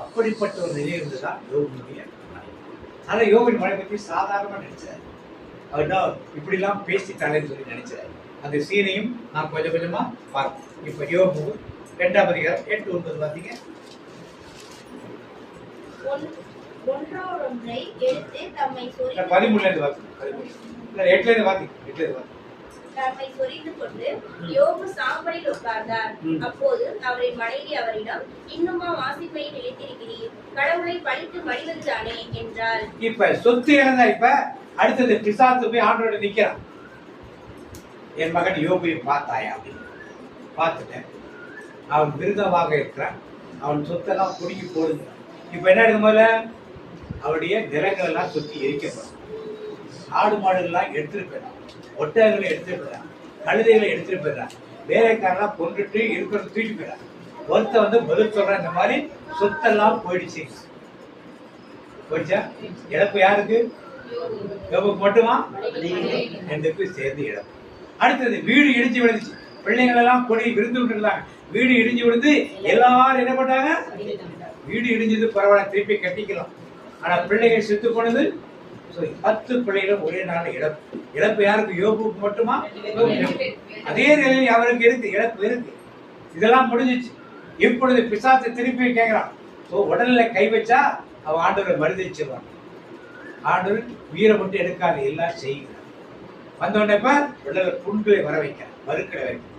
I: அப்படிப்பட்ட ஒரு நிலை இருந்ததா யோபுடைய மனைவி. ஆனா யோபின் மனைவி பற்றி சாதாரணமா நினைச்சார். அவர் இப்படி எல்லாம் பேசிட்டாலேன்னு சொல்லி நினைச்சார். அந்த சீனையும் நான் கொஞ்சம் கொஞ்சமா பார்ப்போம். இப்ப யோபு 2ஆம் அதிகாரம் 8-9 பார்த்தீங்க.
F: ஒன்றோடொன்றை எடுத்து தம்மை சொரிந்து
I: 13
F: தம்மை சொரிந்து கொண்டு யோபு சாம்பலில் உட்கார்ந்தார். அப்போது அவரின் மனைவி அவரிடம், இன்னுமா வாசிப்பை நிலைத்திருக்கிறீர்? கடவுளை பழித்து மடிவதுதானே என்றார்.
I: இப்ப சொத்து இழந்தா. இப்ப அடுத்தது பிசாசு போய் ஆண்டோட நிக்கிறான். என் மகன் யோபுவை பார்த்தாயா அப்படின்னு பார்த்துட்டேன். அவன் விருதமாக இருக்கிறான். அவன் சொத்தெல்லாம் குடுக்கி போடுகிறான். இப்ப என்ன எடுக்கும் போல அவருடைய நிலங்கள் எல்லாம் சுத்தி எரிக்கப்படும். ஆடு மாடுகள்லாம் எடுத்துட்டு போயிடறான், ஒட்டகங்களை எடுத்துட்டு போயிடறான், கழுதைகளை எடுத்துட்டு போயிடறான், வேலைக்காரெல்லாம் கொண்டுட்டு இருக்கிறத தூக்கிட்டு போயிடறான். ஒருத்த பதில் சொல்றான், இந்த மாதிரி சொத்தெல்லாம் போயிடுச்சு. போயிடுச்சா? இழப்பு யாருக்கு? யோபுக்கு மட்டுமா? 2 சேர்ந்து இழப்பு. அடுத்தது வீடு இடிஞ்சு விழுந்துச்சு. பிள்ளைகள் எல்லாம் கொடி விருந்து விட்டுருந்தாங்க. வீடு இடிஞ்சு விழுந்து எல்லாரும் என்ன பண்ணாங்க? வீடு இடிஞ்சது பரவாயில்ல, திருப்பி கட்டிக்கலாம். ஆனா பிள்ளைகள் செத்து போனது 10 பிள்ளைகளும் ஒரே நாள் இழப்பு. இழப்பு யாருக்கு? யோபுக்கு மட்டுமா? அதே நிலையில் அவருக்கு இருக்கு, இழப்பு இருக்கு. இதெல்லாம் முடிஞ்சிச்சு. இப்பொழுது பிசாசு திருப்பி கேட்கிறான். உடல்ல கை வச்சா அவன் ஆண்டவரை மறுதளிச்சிருவான். ஆண்டவர் உயிரை மட்டும் எடுக்காது, எல்லாம் செய்கிறார். வந்தோடனே உடல்ல புண்களை வர வைக்கிறார், மறுக்கடை வைக்க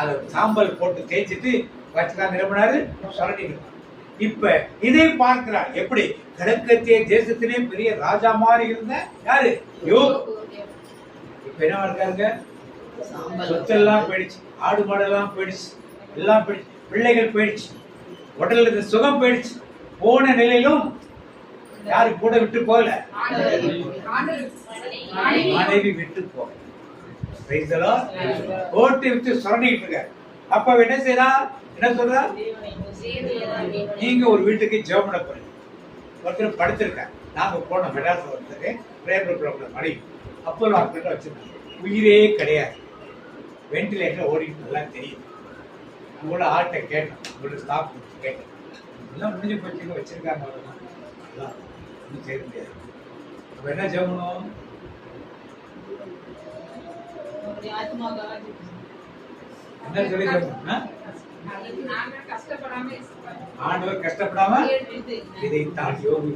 I: அதை சாம்பல் போட்டு தேய்ச்சிட்டு வச்சுதான் நிரம்பினாரு, சொல்லி. இப்ப இதை பார்க்கிறார். எப்படி? கிழக்கத்திய தேசத்திலே பெரிய ராஜா மாதிரி இருந்த யாரு? யோபு. இப்ப என்ன இருக்காருங்க? சொத்தெல்லாம் போயிடுச்சு, ஆடு மாடெல்லாம் போயிடுச்சு, எல்லாம் போயிடுச்சு, பிள்ளைகள் போயிடுச்சு, உடல்ல இருந்த சுகம் போயிடுச்சு. போன நிலையிலும் யாரு கூட விட்டு போகல? மனைவி விட்டு போக ஓட்டு விட்டு சுரண்டிட்டு இருக்க. அப்ப என்ன செய்யறா? என்ன சொல்றா? நீங்க ஒரு வீட்டுக்கு ஜெபம் பண்ண போறீங்க. ஒருத்தர் படுத்திருக்க. நாங்க போன மெட்ராஸ் ஒருத்தருக்கு பிரேயர் ப்ரோக்ராம் மணி அப்போ ஹாஸ்பிட்டல் வச்சிருக்காங்க. உயிரே கிடையாது, வெண்டிலேட்டர் ஓடிட்டு நல்லா தெரியும். உங்களோட ஆட்டை கேட்டோம், உங்களோட ஸ்டாஃப் கேட்டோம், எல்லாம் முடிஞ்சு போச்சுங்க வச்சிருக்காங்க. அவ்வளோதான், ஒன்றும் செய்ய முடியாது. அப்ப என்ன ஜெபம்? என்ன சொல்லி ஆண்டவர் கஷ்டப்படாம இதை தான் யோபு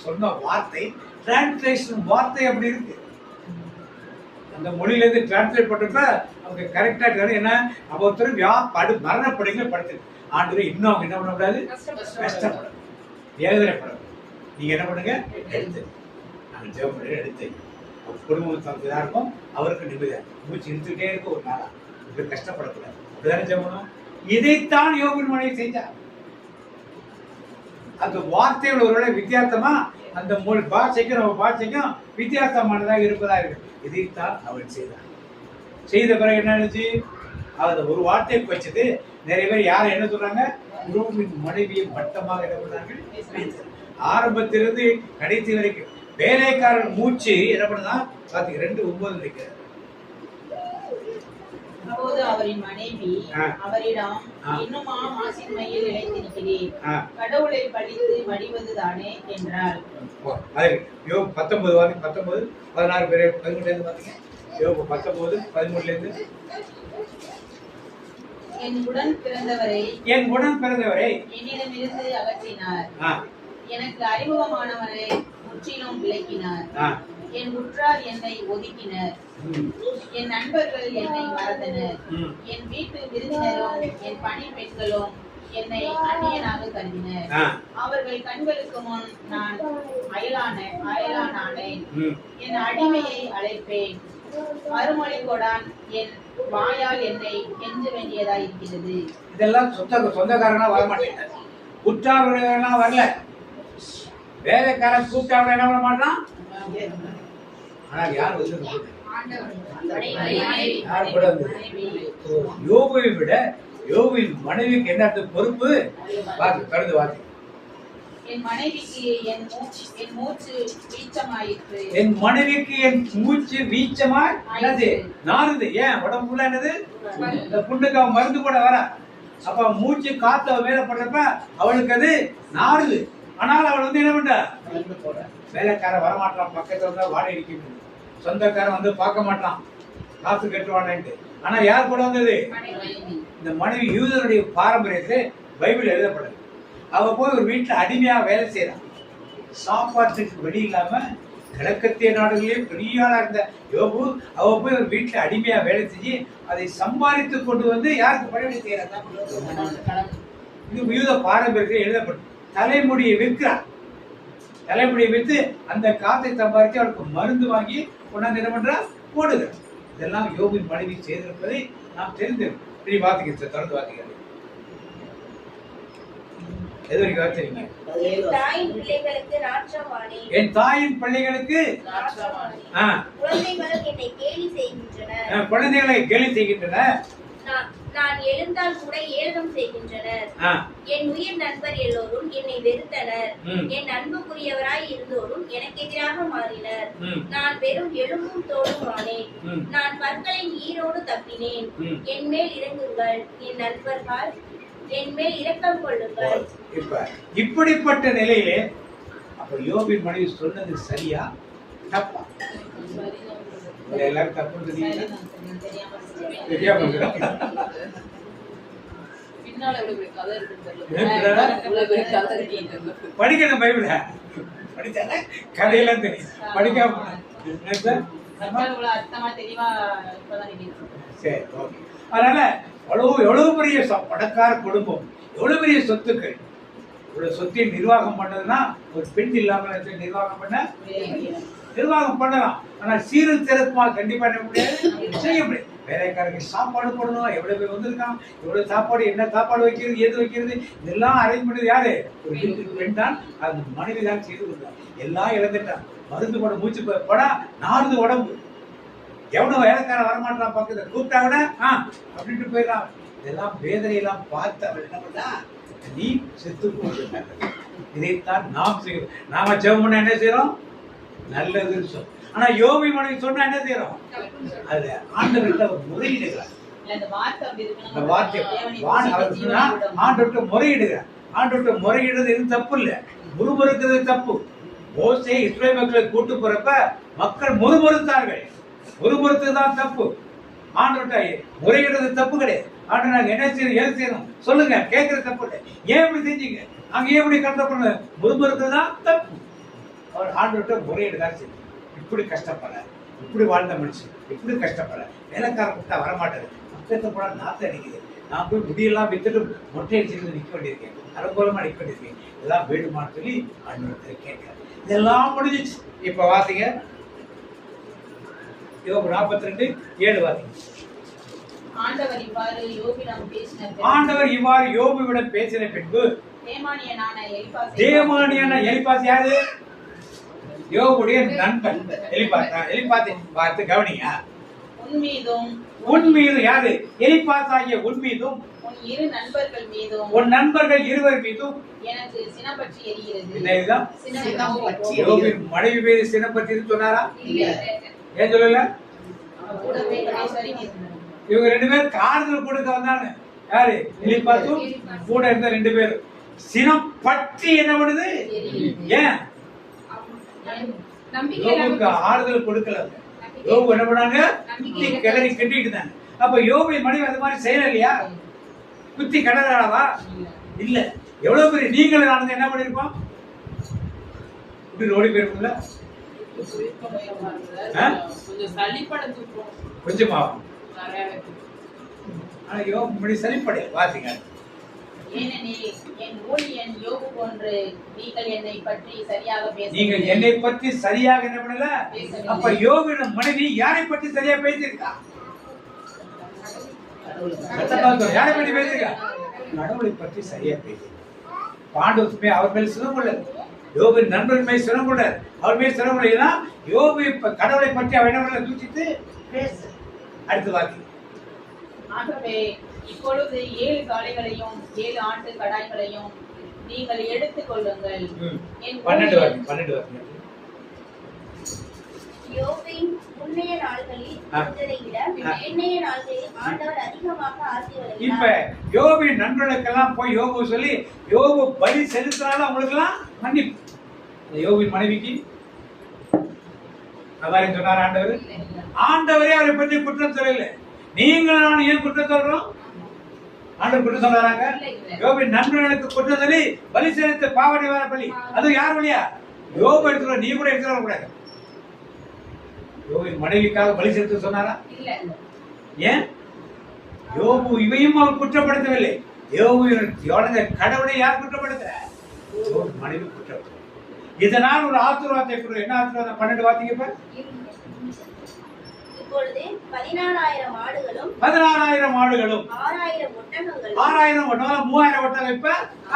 I: சொன்ன வார்த்தை டிரான்ஸ்லேஷன் வார்த்தை அப்படி இருக்கு. அந்த மொழியில இருந்து டிரான்ஸ்லேட் பண்றப்ப அவங்க கரெக்டா என்ன ஒருத்தர் மரணப்படுங்க படுத்து ஆண்டவர் இன்னும் அவங்க என்ன பண்ணக்கூடாது? கஷ்டப்படும், வேதனைப்படும். நீங்க என்ன பண்ணுங்க? எடுத்து நாங்கள் ஜெபம் பண்ணி எடுத்து குடும்பம் இதாக இருக்கும், அவருக்கு நிம்மதியாக மூச்சு இழுத்துக்கிட்டே இருக்கும். ஒரு நாளா இப்படி கஷ்டப்படக்கூடாது. அப்படிதானே ஜெபம். இதைத்தான் யோபின் மனைவி செஞ்சார். அந்த வார்த்தைகள் ஒருவேளை வித்தியாசமா அந்த மொழி பாஷைக்கும் நம்ம பாஷைக்கும் வித்தியாசமானதாக இருப்பதாக இருக்கு. இதைத்தான் அவள் செய்தார். செய்த பிறகு என்ன ஆச்சு? அந்த ஒரு வார்த்தையை வச்சது நிறைய பேர் யாரும் என்ன சொல்றாங்க? யோபின் மனைவியை மட்டமாக என்ன பண்ணாங்க? ஆரம்பத்திலிருந்து கடைசி வரைக்கும் வேலைக்காரன் மூச்சு என்ன பண்ணா பாத்தீங்க 2:9 இருக்கிறார்.
D: அப்போது அவரின் மனைவி அவரிடம், இன்னுமா மாசின்மையில் நிலைத்திருக்கிறேன், கடவுளை பழித்து மடிவது தானே என்றார்.
I: யோபு 19 16 பேர் 11 பாத்தீங்க. யோபு 19 13
D: என் உடன் பிறந்தவரை
I: என்னிடமிருந்து
D: அகற்றினார், எனக்கு அறிமுகமானவரை முற்றிலும் விலக்கினார், என் உற்றார் என்னை ஒதுக்கினர், என் நண்பர்கள் என்னை மறந்தனர், என் வீட்டு விருந்தினரும் என் பணி பெண்களும் என்னை அந்நியனாக கருதினர், அவர்கள் கண்களுக்கு முன் நான் அயலானேன், என் அடிமையை அழைப்பேன், மறுமொழி கொடான் என் வாயால் என்னை கெஞ்ச வேண்டியதா இருக்கிறது.
I: இதெல்லாம் சொந்தக்காரனா வரமாட்டேன், உற்றார்களா வரல, வேலைக்காரன் கூப்பிட்டா என்ன பண்ண மாட்டான். ஆனால் யார் வந்து யோபுவை விட யோபுவின் மனைவிக்கு என்ன பொறுப்பு கருது வார்த்தை.
D: என் மனைவிக்கு என் மூச்சு வீச்சமாயிற்று.
I: என் மனைவிக்கு என் மூச்சு வீச்சமாய் நாறுது. ஏன் உடம்புல என்னது? இந்த புண்ணுக்கு அவன் மருந்து போட வர, அப்ப மூச்சு காத்து அவ மேல படுறப்ப அவளுக்கு அது நாறுது. ஆனால் அவள் வந்து என்ன பண்ற? வேலைக்காரன் வரமாட்டான், பக்கத்துல இருந்தா வாடகை அடிக்க, சொந்தக்காரன் வந்து பார்க்க மாட்டான், காசு கட்டுவானு. ஆனா யார் கூட வந்தது? இந்த மனைவி. யூதருடைய பாரம்பரியத்தை பைபிள் எழுதப்படுது. அவ போய் ஒரு வீட்டுல அடிமையா வேலை செய்யறான். சாப்பாட்டுக்கு வழி இல்லாம கிழக்கத்திய நாடுகளே பெரிய ஆளா இருந்த யோபு அவ போய் ஒரு வீட்டுல அடிமையா வேலை செஞ்சு அதை சம்பாதித்து கொண்டு வந்து யாருக்கு பழி செய்யறாங்க? இது யூத பாரம்பரியத்தில் எழுதப்படும். தலைமுடியை விற்கிறான். தலைமுடியை விற்று அந்த காசை சம்பாதிச்சு அவளுக்கு மருந்து வாங்கி கொண்டாந்து என்ன பண்றா? போடுகிறார். இதெல்லாம் யோபின் மனைவி செய்திருப்பதை நாம் தெரிந்திருக்கோம். இப்படி வாசிக்க தொடர்ந்து வாசிக்கிறது. எது வரைக்கும் வாசிக்கிறீங்க?
F: என் தாயின் பிள்ளைகளுக்கு நாற்றமானேன், குழந்தைகள் என்னை கேலி செய்கின்றன,
I: குழந்தைகளை கேலி செய்கின்றன,
F: நான் எழுந்தால் கூட ஏளனம் செய்கின்றனர், என் உயிர் நண்பர் எல்லோரும் என்னை வெறுத்தனர், என் அன்புக்குரியவராய் இருந்தோரும் எனக்கு எதிராக மாறினர், நான் வெறும் எலும்பும் தோலும் ஆனேன், நான் பற்களின் ஈரோடு தப்பினேன், என் மேல் இறங்குங்கள் என் நண்பர்கள், என் மேல் இரக்கம் கொள்ளுங்கள்.
I: இப்படிப்பட்ட நிலையிலே அப்ப யோபின் மனைவி சொன்னது சரியா தப்பா? எல்லாரும் தப்பு படிக்கணும். பைபிள படிச்சால கதையில படிக்காம சரி, ஓகே. அதனால எவ்வளவு பெரிய பணக்கார குடும்பம், எவ்வளவு பெரிய சொத்துக்கள், இவ்வளவு சொத்தை நிர்வாகம் பண்ணதுன்னா ஒரு பெண் இல்லாம நிர்வாகம் பண்ணலாம். ஆனா சீரும் சிறப்புமா கண்டிப்பா என்ன முடியாது, செய்ய முடியாது. வேலைக்காரங்க சாப்பாடு போடணும், எவ்வளவு பேர் வந்திருக்கான், எவ்வளவு சாப்பாடு, என்ன சாப்பாடு வைக்கிறது, எது வைக்கிறது, இதெல்லாம் அரேஞ்ச் பண்ணது யாரு? ஒரு வீட்டுக்கு பெண் தான். அது மனைவி தான் செய்து கொடுத்தாங்க. எல்லாம் இழந்துட்டான். மருந்து போட மூச்சு போடா நாறுது உடம்பு. எவனும் வேலைக்காரன் வரமாட்டான், பக்கத்துல கூப்பிட்டாங்கட அப்படின்ட்டு போயிடலாம். இதெல்லாம் வேதனையெல்லாம் பார்த்து அவள் என்ன பண்ணா? நீ செத்து போட்டு. இதைத்தான் நாம் செய்யறோம். நாம ஜெபம் பண்ண என்ன செய்யறோம்? நல்லதுன்னு சொல்றோம். ஆனா யோபி மனைவி சொன்னா என்ன செய்யறோம்? அதுல ஆண்டவர்கிட்ட ஒரு முறையிடுகிறார். அந்த வார்த்தை ஆண்டவர்கிட்ட முறையிடுகிறார். ஆண்டவர்கிட்ட முறையிடுறது இது தப்பு இல்ல, முறுமுறுக்கிறது தப்பு. மோசே இஸ்ரவேல் மக்களை கூட்டு போறப்ப மக்கள் முறுமுறுத்தார்கள். முறுமுறுத்துதான் தப்பு. ஆண்டவர்கிட்ட முறையிடுறது தப்பு கிடையாது. ஆண்டு நாங்க என்ன செய்யணும், எது செய்யணும் சொல்லுங்க, கேட்கறது தப்பு இல்லை. ஏன் இப்படி செஞ்சீங்க, நாங்க ஏன் இப்படி கஷ்டப்படல, முறுமுறுக்கிறது தான் தப்பு. அவர் ஆண்டவர்கிட்ட முறையிடுதான் செய்யும். இப்படி கஷ்டப்பட, இப்படி வாழ்ந்த மனுஷன் இப்படி கஷ்டப்பட, வேலைக்காரன் கூப்பிட்டா வரமாட்டாரு, பக்கத்தை போட நாத்து அடிக்குது, நான் போய் முடியெல்லாம் வித்துட்டு மொட்டை அடிச்சுட்டு நிற்க வேண்டியிருக்கேன், அலங்கோலமா நிற்க வேண்டியிருக்கேன், இதெல்லாம் வேண்டுமான்னு சொல்லி ஆண்டவர்கிட்ட கேட்கிறார். இதெல்லாம் முடிஞ்சிச்சு. இப்ப வாசிங்க யோபு 42:7 வாசிங்க.
D: ஆண்டவர் இவ்வாறு யோபிடம் பேசின பின்பு,
I: ஆண்டவர் இவ்வாறு யோபுவிடம் பேசின பின்பு
D: தேமானியனான எலிப்பாசை
I: தேமானியான எலிப்பாஸ் யாரு? யோபுடைய நண்பன் எலிப்பாத்தை பார்த்து கவனிங்க. உன் மீது யாரு? எலிப்பாஸ் ஆகிய உன் மீதும்
D: உன் இரு நண்பர்கள் மீதும்
I: உன் நண்பர்கள் இருவர் மீதும்
D: எனக்கு சினப்பற்றி எரிகிறது.
I: என்ன இதுதான்?
E: சினப்பற்றி
I: யோபின் மனைவி மீது சினப்பற்றி சொன்னாரா?
D: இல்ல.
I: ஏன் சொல்லல?
D: கூடவே கடைசி
I: இவங்க 2 பேரும் காதல் கொடுக்க வந்தாங்க. யாரு? எலிப்பாசும் கூட இருந்த 2 பேரும் சினம் பற்றி என்ன பண்ணுது? ஏன்? யோபுக்கு ஆறுதல் கொடுக்கல. யோபு என்ன பண்ணாங்க? குத்தி கிளறி கட்டிட்டு இருந்தாங்க. அப்ப யோபின் மனைவி அது மாதிரி செய்யல இல்லையா? குத்தி கிளறாளவா? இல்ல. எவ்வளவு பெரிய நீங்களும் நடந்து என்ன பண்ணிருப்போம்? இப்படி ஓடி போயிருக்கும்ல?
D: கொஞ்சம் சளிப்படைஞ்சிருப்போம்.
I: கொஞ்சமா. ஆனா யோபு முடி சளிப்படை வாசிங்க.
D: ஏனெனில் என் ஊழியன் யோபு போன்று நீங்கள் என்னை பற்றி சரியாக
I: நீங்க
D: பேச
I: என்னை பற்றி சரியாக என்ன பண்ணல? அப்ப யோபின் மனைவி யாரை பற்றி சரியா பேசியிருக்கா? யாரை பற்றி பேசியிருக்கா? கடவுளை பற்றி சரியா பேசி. பாண்டவத்துமே அவர் மேல் சினம் கொள்ளது. யோபின் நண்பர்கள் மேல் சினம் கொள்ளது. அவர் மேல் சினம் கொள்ளா யோபு கடவுளை பற்றி அவர் என்ன பண்ணல? தூக்கிட்டு பேசு. அடுத்து வாக்கி.
D: ஆகவே இப்பொழுது 7 காளைகளையும் 7 ஆட்டு கடாய்களையும் நீங்கள் எடுத்துக் கொள்ளுங்கள்.
I: 12 வாக்கி.
F: யோபின் முன்னைய நாள்களில் இருந்ததை விட பின்னைய நாள்களில் ஆண்டவர் அதிகமாக ஆசீர்வதித்தார்.
I: இப்ப யோபின் நண்பர்களுக்கெல்லாம் போய் யோபு சொல்லி யோபு பலி செலுத்தினாலும் அவங்களுக்கு எல்லாம் மன்னிப்பு. யோபின் மனைவிக்கு அதான் சொன்னார் ஆண்டவர். ஆண்டவரே அவரை பற்றி குற்றம் சொல்லல. நீங்கள் நான் ஏன் குற்றம் சொல்றோம்? ஆண்டவர் குற்றம் சொல்றாங்க. யோபின் நண்பர்களுக்கு குற்றம் சொல்லி பலி செலுத்த பாவ நிவாரண பலி. அது யார் வழியா? யோபு எடுத்துற. நீ கூட எடுத்துட கூடாது. யோபின் மனைவிக்காக பலி செலுத்த சொன்னாரா? ஏன்? யோபு இவையும் அவர் குற்றப்படுத்தவில்லை. யோபு கடவுளை யார் குற்றப்படுத்த? யோபு மனைவி குற்றப்படுத்த. இதனால் ஒரு ஆசீர்வாதத்தை கொடு. என்ன ஆசீர்வாதம்? 12 வாசிங்க.
F: இப்பொழுது 14,000 ஆடுகளும்
I: 14,000 ஆடுகளும்
F: 6,000 ஒட்டகங்களும்
I: 6,000 ஒட்டகம் 3,000 ஒட்டகம். இப்ப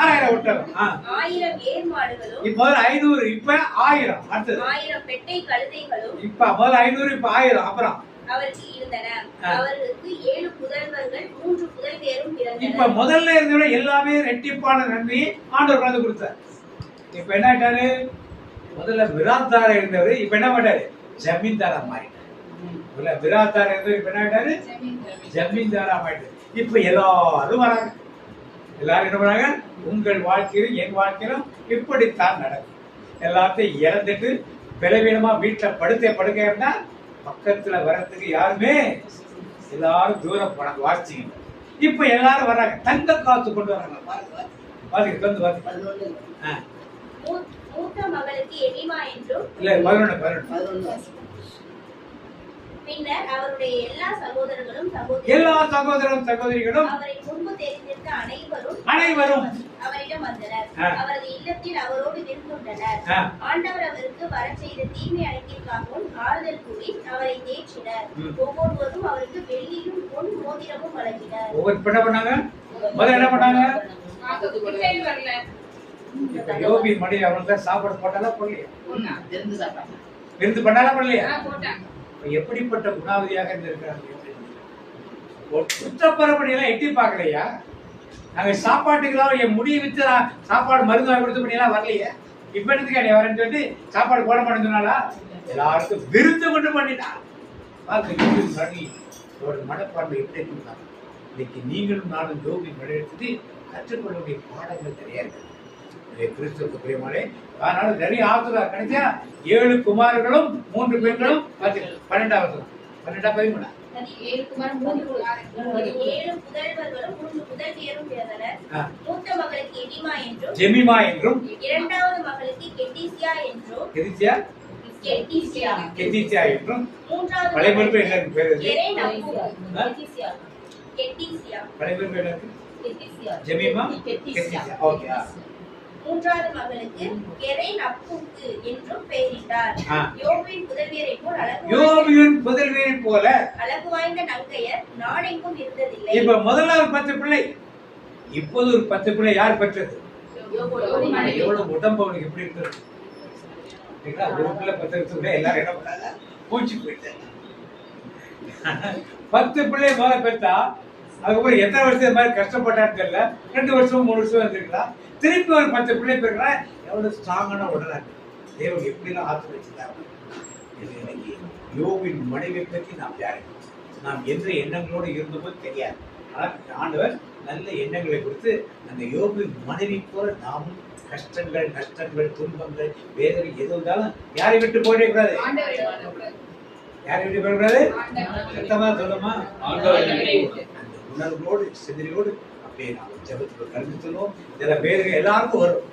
I: 6,000 ஒட்டகம்.
F: 1,000 ஏர் மாடுகளும்
I: இப்ப முதல்ல 500 இப்ப 1000. அடுத்தது
F: 1,000 பெட்டை கழுதைகளும்
I: இப்ப முதல்ல 500 இப்ப 1000. அப்புறம்
F: அவருக்கு இருந்தன. அவர்களுக்கு 7 புதல்வர்கள் 3 புதல்வியரும்
I: இப்ப
F: பிறந்தனர்.
I: முதல்ல இருந்தோட எல்லாமே ரெட்டிப்பான நன்மை ஆண்டவர் கலந்து கொடுத்தார். இப்ப என்ன ஆயிட்டாரு? முதல்ல விராத்தாரா இருந்தவர் இப்ப என்ன பண்ணாரு? ஜமீன்தாரா மாறிட்டாரு. விராத்தாரா இருந்தவர் இப்ப என்ன ஆயிட்டாரு? ஜமீன்தாரா மாறிட்டாரு. இப்ப எல்லாரும் வராங்க. எல்லாரும் என்ன பண்ணாங்க? உங்கள் வாழ்க்கையிலும் என் வாழ்க்கையிலும் இப்படித்தான் நடக்கும். எல்லாத்தையும் இறந்துட்டு பலவீனமா வீட்டுல படுக்க இருந்தா பக்கத்துல வர்றதுக்கு யாருமே எல்லாரும் தூரம் போனாங்க. வாசிங்க. இப்ப எல்லாரும் வர்றாங்க. தங்க காத்து கொண்டு வராங்க.
F: மூத்த மகளுக்கு எலிமா என்றும்
I: இல்ல 11
F: பின்னர் அவருடைய எல்லா சகோதரர்களும்
I: சகோதரிகளும்
F: அவரை முன்பு தெரிந்திருந்த
I: அனைவரும்
F: அவரிடம் வந்தனர். அவரது இல்லத்தில் அவரோடு விருந்துண்டனர். ஆண்டவர் அவருக்கு வர செய்த தீமை அனைத்திற்காகவும் ஆறுதல் கூறி அவரை தேற்றினர். ஒவ்வொருவரும் அவருக்கு வெள்ளியும் பொன் மோதிரமும் வழங்கினர்.
I: என்ன பண்ணாங்க? யோபி மடி அவங்களுக்கு சாப்பாடு போட்டாலா போடலையா? விருந்து பண்ணாலா போடலையா? எப்படிப்பட்ட குணாவதியாக இருந்திருக்கிறாங்க. குற்றப்பரப்படியெல்லாம் எட்டி பார்க்கலையா? நாங்க சாப்பாட்டுக்கெல்லாம் என் முடியை வித்து சாப்பாடு மருந்து வாங்கி கொடுத்து பண்ணியெல்லாம் வரலையா? இப்ப எடுத்துக்கா நீ வரேன்னு சொல்லிட்டு சாப்பாடு போட மாட்டேன்னு சொன்னாலா? எல்லாருக்கும் விருந்து கொண்டு பண்ணிட்டான். மனப்பான்மை எப்படி இருந்தாங்க. இன்னைக்கு நீங்களும் நானும் யோகி மழை எடுத்துட்டு கற்றுக்கொள்ளக்கூடிய பாடங்கள் நிறைய இருக்கு. கிறிஸ்துவுக்கு பிரியமானே. அதனால நிறைய ஆசீர்வாதம் கிடைச்சா 7 குமாரர்களும் 3 பெண்களும் 12வது 13
F: 7 புதல்வர்களும் 3 புதல்வியரும் பிறந்தனர். மூத்த மகளுக்கு ஜெமிமா என்றும் இரண்டாவது மகளுக்கு கெட்டிசியா என்றும் மூன்றாவது
I: பழையபெருமை என்ன பேரு? ஜெமிமா கெட்டிசியா. ஓகே.
F: மூன்றாவது மகளுக்கு கெரேன் அப்புக்கு என்றும் பெயரிட்டார். யோபின் புதல்வியரை போல்
I: போல
F: அழகு வாய்ந்த நங்கையர் நாடெங்கும் இருந்ததில்லை.
I: இப்ப முதல்ல ஒரு 10 பிள்ளை, இப்போது ஒரு 10 பிள்ளை யார் பெற்றது? எவ்வளவு உடம்பு அவனுக்கு எப்படி இருந்தது? ஒரு பிள்ளை பெற்றதுக்குள்ள எல்லாரும் என்ன பண்ணாங்க? பூச்சி போயிட்டாங்க. 10 பிள்ளை முதல்ல பெற்றா அதுக்கப்புறம் எத்தனை வருஷம் இது மாதிரி கஷ்டப்பட்டான்னு தெரியல. 2 வருஷம் 3 வருஷம் வந்துருக்கலாம். திருப்பி ஒரு 10 பிள்ளை பெறுறா. எவ்வளவு ஸ்ட்ராங்கான உடனே தேவன் எப்படிலாம் ஆத்து வச்சிருக்காங்க. இன்னைக்கு யோபின் மனைவியை பற்றி நாம் எந்த எண்ணங்களோடு இருந்தோமோ தெரியாது. ஆனால் ஆண்டவர் நல்ல எண்ணங்களை கொடுத்து அந்த யோபின் மனைவி போல நாமும் கஷ்டங்கள், நஷ்டங்கள், துன்பங்கள், வேதனை எது வந்தாலும் யாரை விட்டு போயிடே கூடாது. யாரை விட்டு போயிடக்கூடாது? சத்தமா சொல்லுமா? அந்த உணர்வோடு சிந்தனையோடு அப்படியே நாம் ஜெபத்துக்கு கலந்து சொல்லுவோம். சில வேதனை எல்லாருக்கும் வரும்.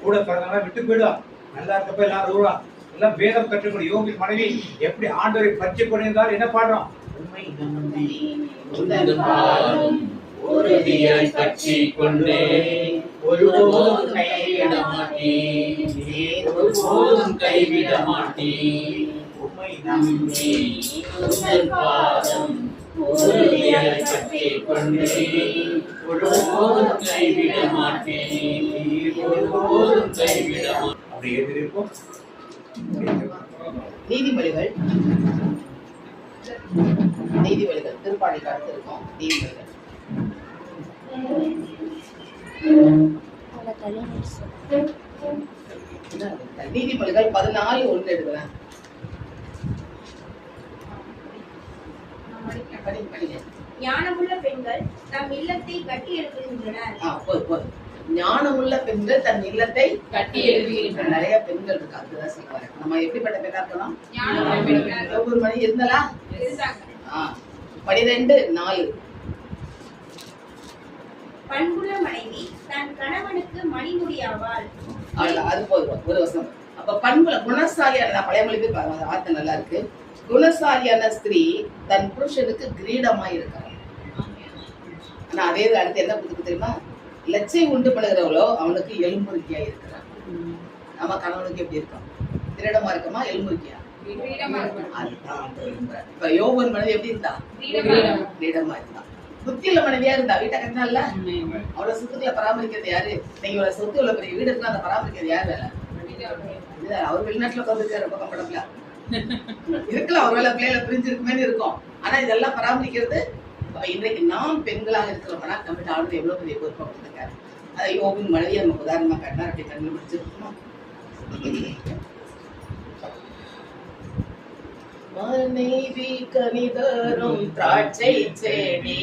I: கூட பிறந்தவங்க விட்டு போயிடுவான். நல்லா இருக்கப்ப எல்லாரும் வருவான். எல்லாம் வேதம் கற்றுக்கொண்டு யோபின் மனைவி எப்படி ஆண்டவரை பற்றி கொண்டிருந்தால் என்ன பாடுறோம்? உண்மை நம்பி
C: உறுதியாய் பற்றி கொண்டே ஒருபோதும் கைவிட மாட்டேன், ஒருபோதும் கைவிட மாட்டேன்.
I: உண்மை நம்பி
C: உந்தன் பாதம் உறுதியாய் பற்றி கொண்டே ஒருபோதும் கைவிட மாட்டேன், ஒருபோதும் கைவிட மாட்டேன்.
I: அப்படி எழுதியிருப்போம்.
E: நீதிமொழிகள் திருப்பாடிக்கு அடுத்து இருக்கும். நீதிமொழிகள் 14:1 எடுக்கிறேன்.
F: ஞானமுள்ள பெண்கள் தம் இல்லத்தை கட்டி எழுப்புகின்றனர்.
E: ஞானமுள்ள பெண்கள் தன் இல்லத்தை கட்டி எழுப்புகின்றனர். நிறைய பெண்கள் இருக்கு. அதுதான் சொல்லுவாங்க. நம்ம எப்படிப்பட்ட பெண்ணா இருக்கலாம்? ஒவ்வொரு மணி இருந்தாலா? 12:4
F: பண்புள்ள மனைவி தன் கணவனுக்கு மணிமுடியாவாள்.
E: அது போதும் ஒரு வசனம். அப்ப பண்புல குணசாலியான பழைய மொழி போய் பாருங்க. வார்த்தை நல்லா இருக்கு. குணசாலியான ஸ்திரீ தன் புருஷனுக்கு கிரீடமாய் இருக்கிறார். ஆனா அதே அடுத்து என்ன புதுக்கு தெரியுமா? லட்சை உண்டு பண்ணுகிறவளோ அவனுக்கு எலும்புருக்கியா இருக்கிறார். நம்ம கணவனுக்கு எப்படி இருக்கோம்? கிரீடமா இருக்கமா எலும்புருக்கியா? இப்ப யோபன் மனைவி எப்படி இருந்தா? கிரீடமா இருந்தா. புத்தியுள்ள மனைவியா இருந்தா. வீட்டை கட்டினால அவ்வளவு சொத்துக்களை பராமரிக்கிறது யாரு? நீங்க இவ்வளவு சொத்து உள்ள பெரிய வீடு இருந்தா அதை பராமரிக்கிறது யாரு வேலை? அவர் வெளிநாட்டுல உட்காந்துருக்காரு. ரொம்ப கம்ஃபர்டபிளா இருக்கலாம். ஒரு வேலை பிள்ளைகளை பிரிஞ்சிருக்குமேனு இருக்கும். ஆனா இதெல்லாம் பராமரிக்கிறது இன்றைக்கு நாம் பெண்களாக இருக்கிறோம்னா நம்மகிட்ட ஆண்டு எவ்வளவு பெரிய பொறுப்பை கொடுத்துருக்காரு. அதை யோபின் மனைவியை நம்ம உதாரணமா காட்டினா அப்படி கண்டுபிடிச்சிருக்கோம். மனைவி கனிதரும் திராட்சை செடி,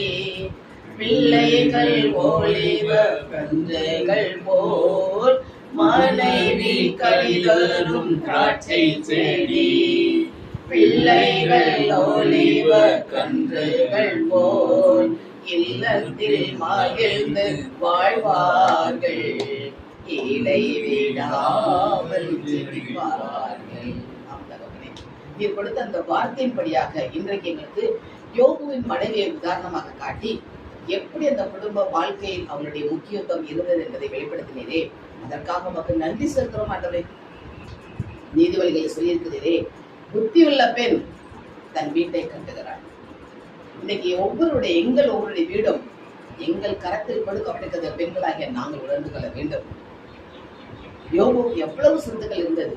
E: பிள்ளைகள் ஒளிவ கன்றுகள் போல். மனைவி கனிதரும் திராட்சை செடி, பிள்ளைகள் ஒளிவ கன்றுகள் போல். இல்லத்தில் மகிழ்ந்து வாழ்வார்கள், இடைவிடாமல் ஜெபிப்பார்கள். நீ கொடுத்த அந்த வார்த்தையின்படியாக இன்றைக்கு எங்களுக்கு யோபுவின் மனைவியை உதாரணமாக காட்டி எப்படி அந்த குடும்ப வாழ்க்கையில் அவளுடைய முக்கியத்துவம் இருந்தது என்பதை வெளிப்படுத்தினீரே. அதற்காக நமக்கு நன்றி செலுத்துறோம் ஆண்டவரே. நீதிபதிகளை சொல்லியிருக்கிறீரே, புத்தியுள்ள பெண் தன் வீட்டை கட்டுகிறாள். இன்னைக்கு ஒவ்வொருடைய வீடும் எங்கள் கரத்தில் கொடுக்கப்பட்டிருக்கிற பெண்களாகிய நாங்கள் உணர்ந்து கொள்ள வேண்டும். யோபுக்கு எவ்வளவு சொத்துக்கள் இருந்தது.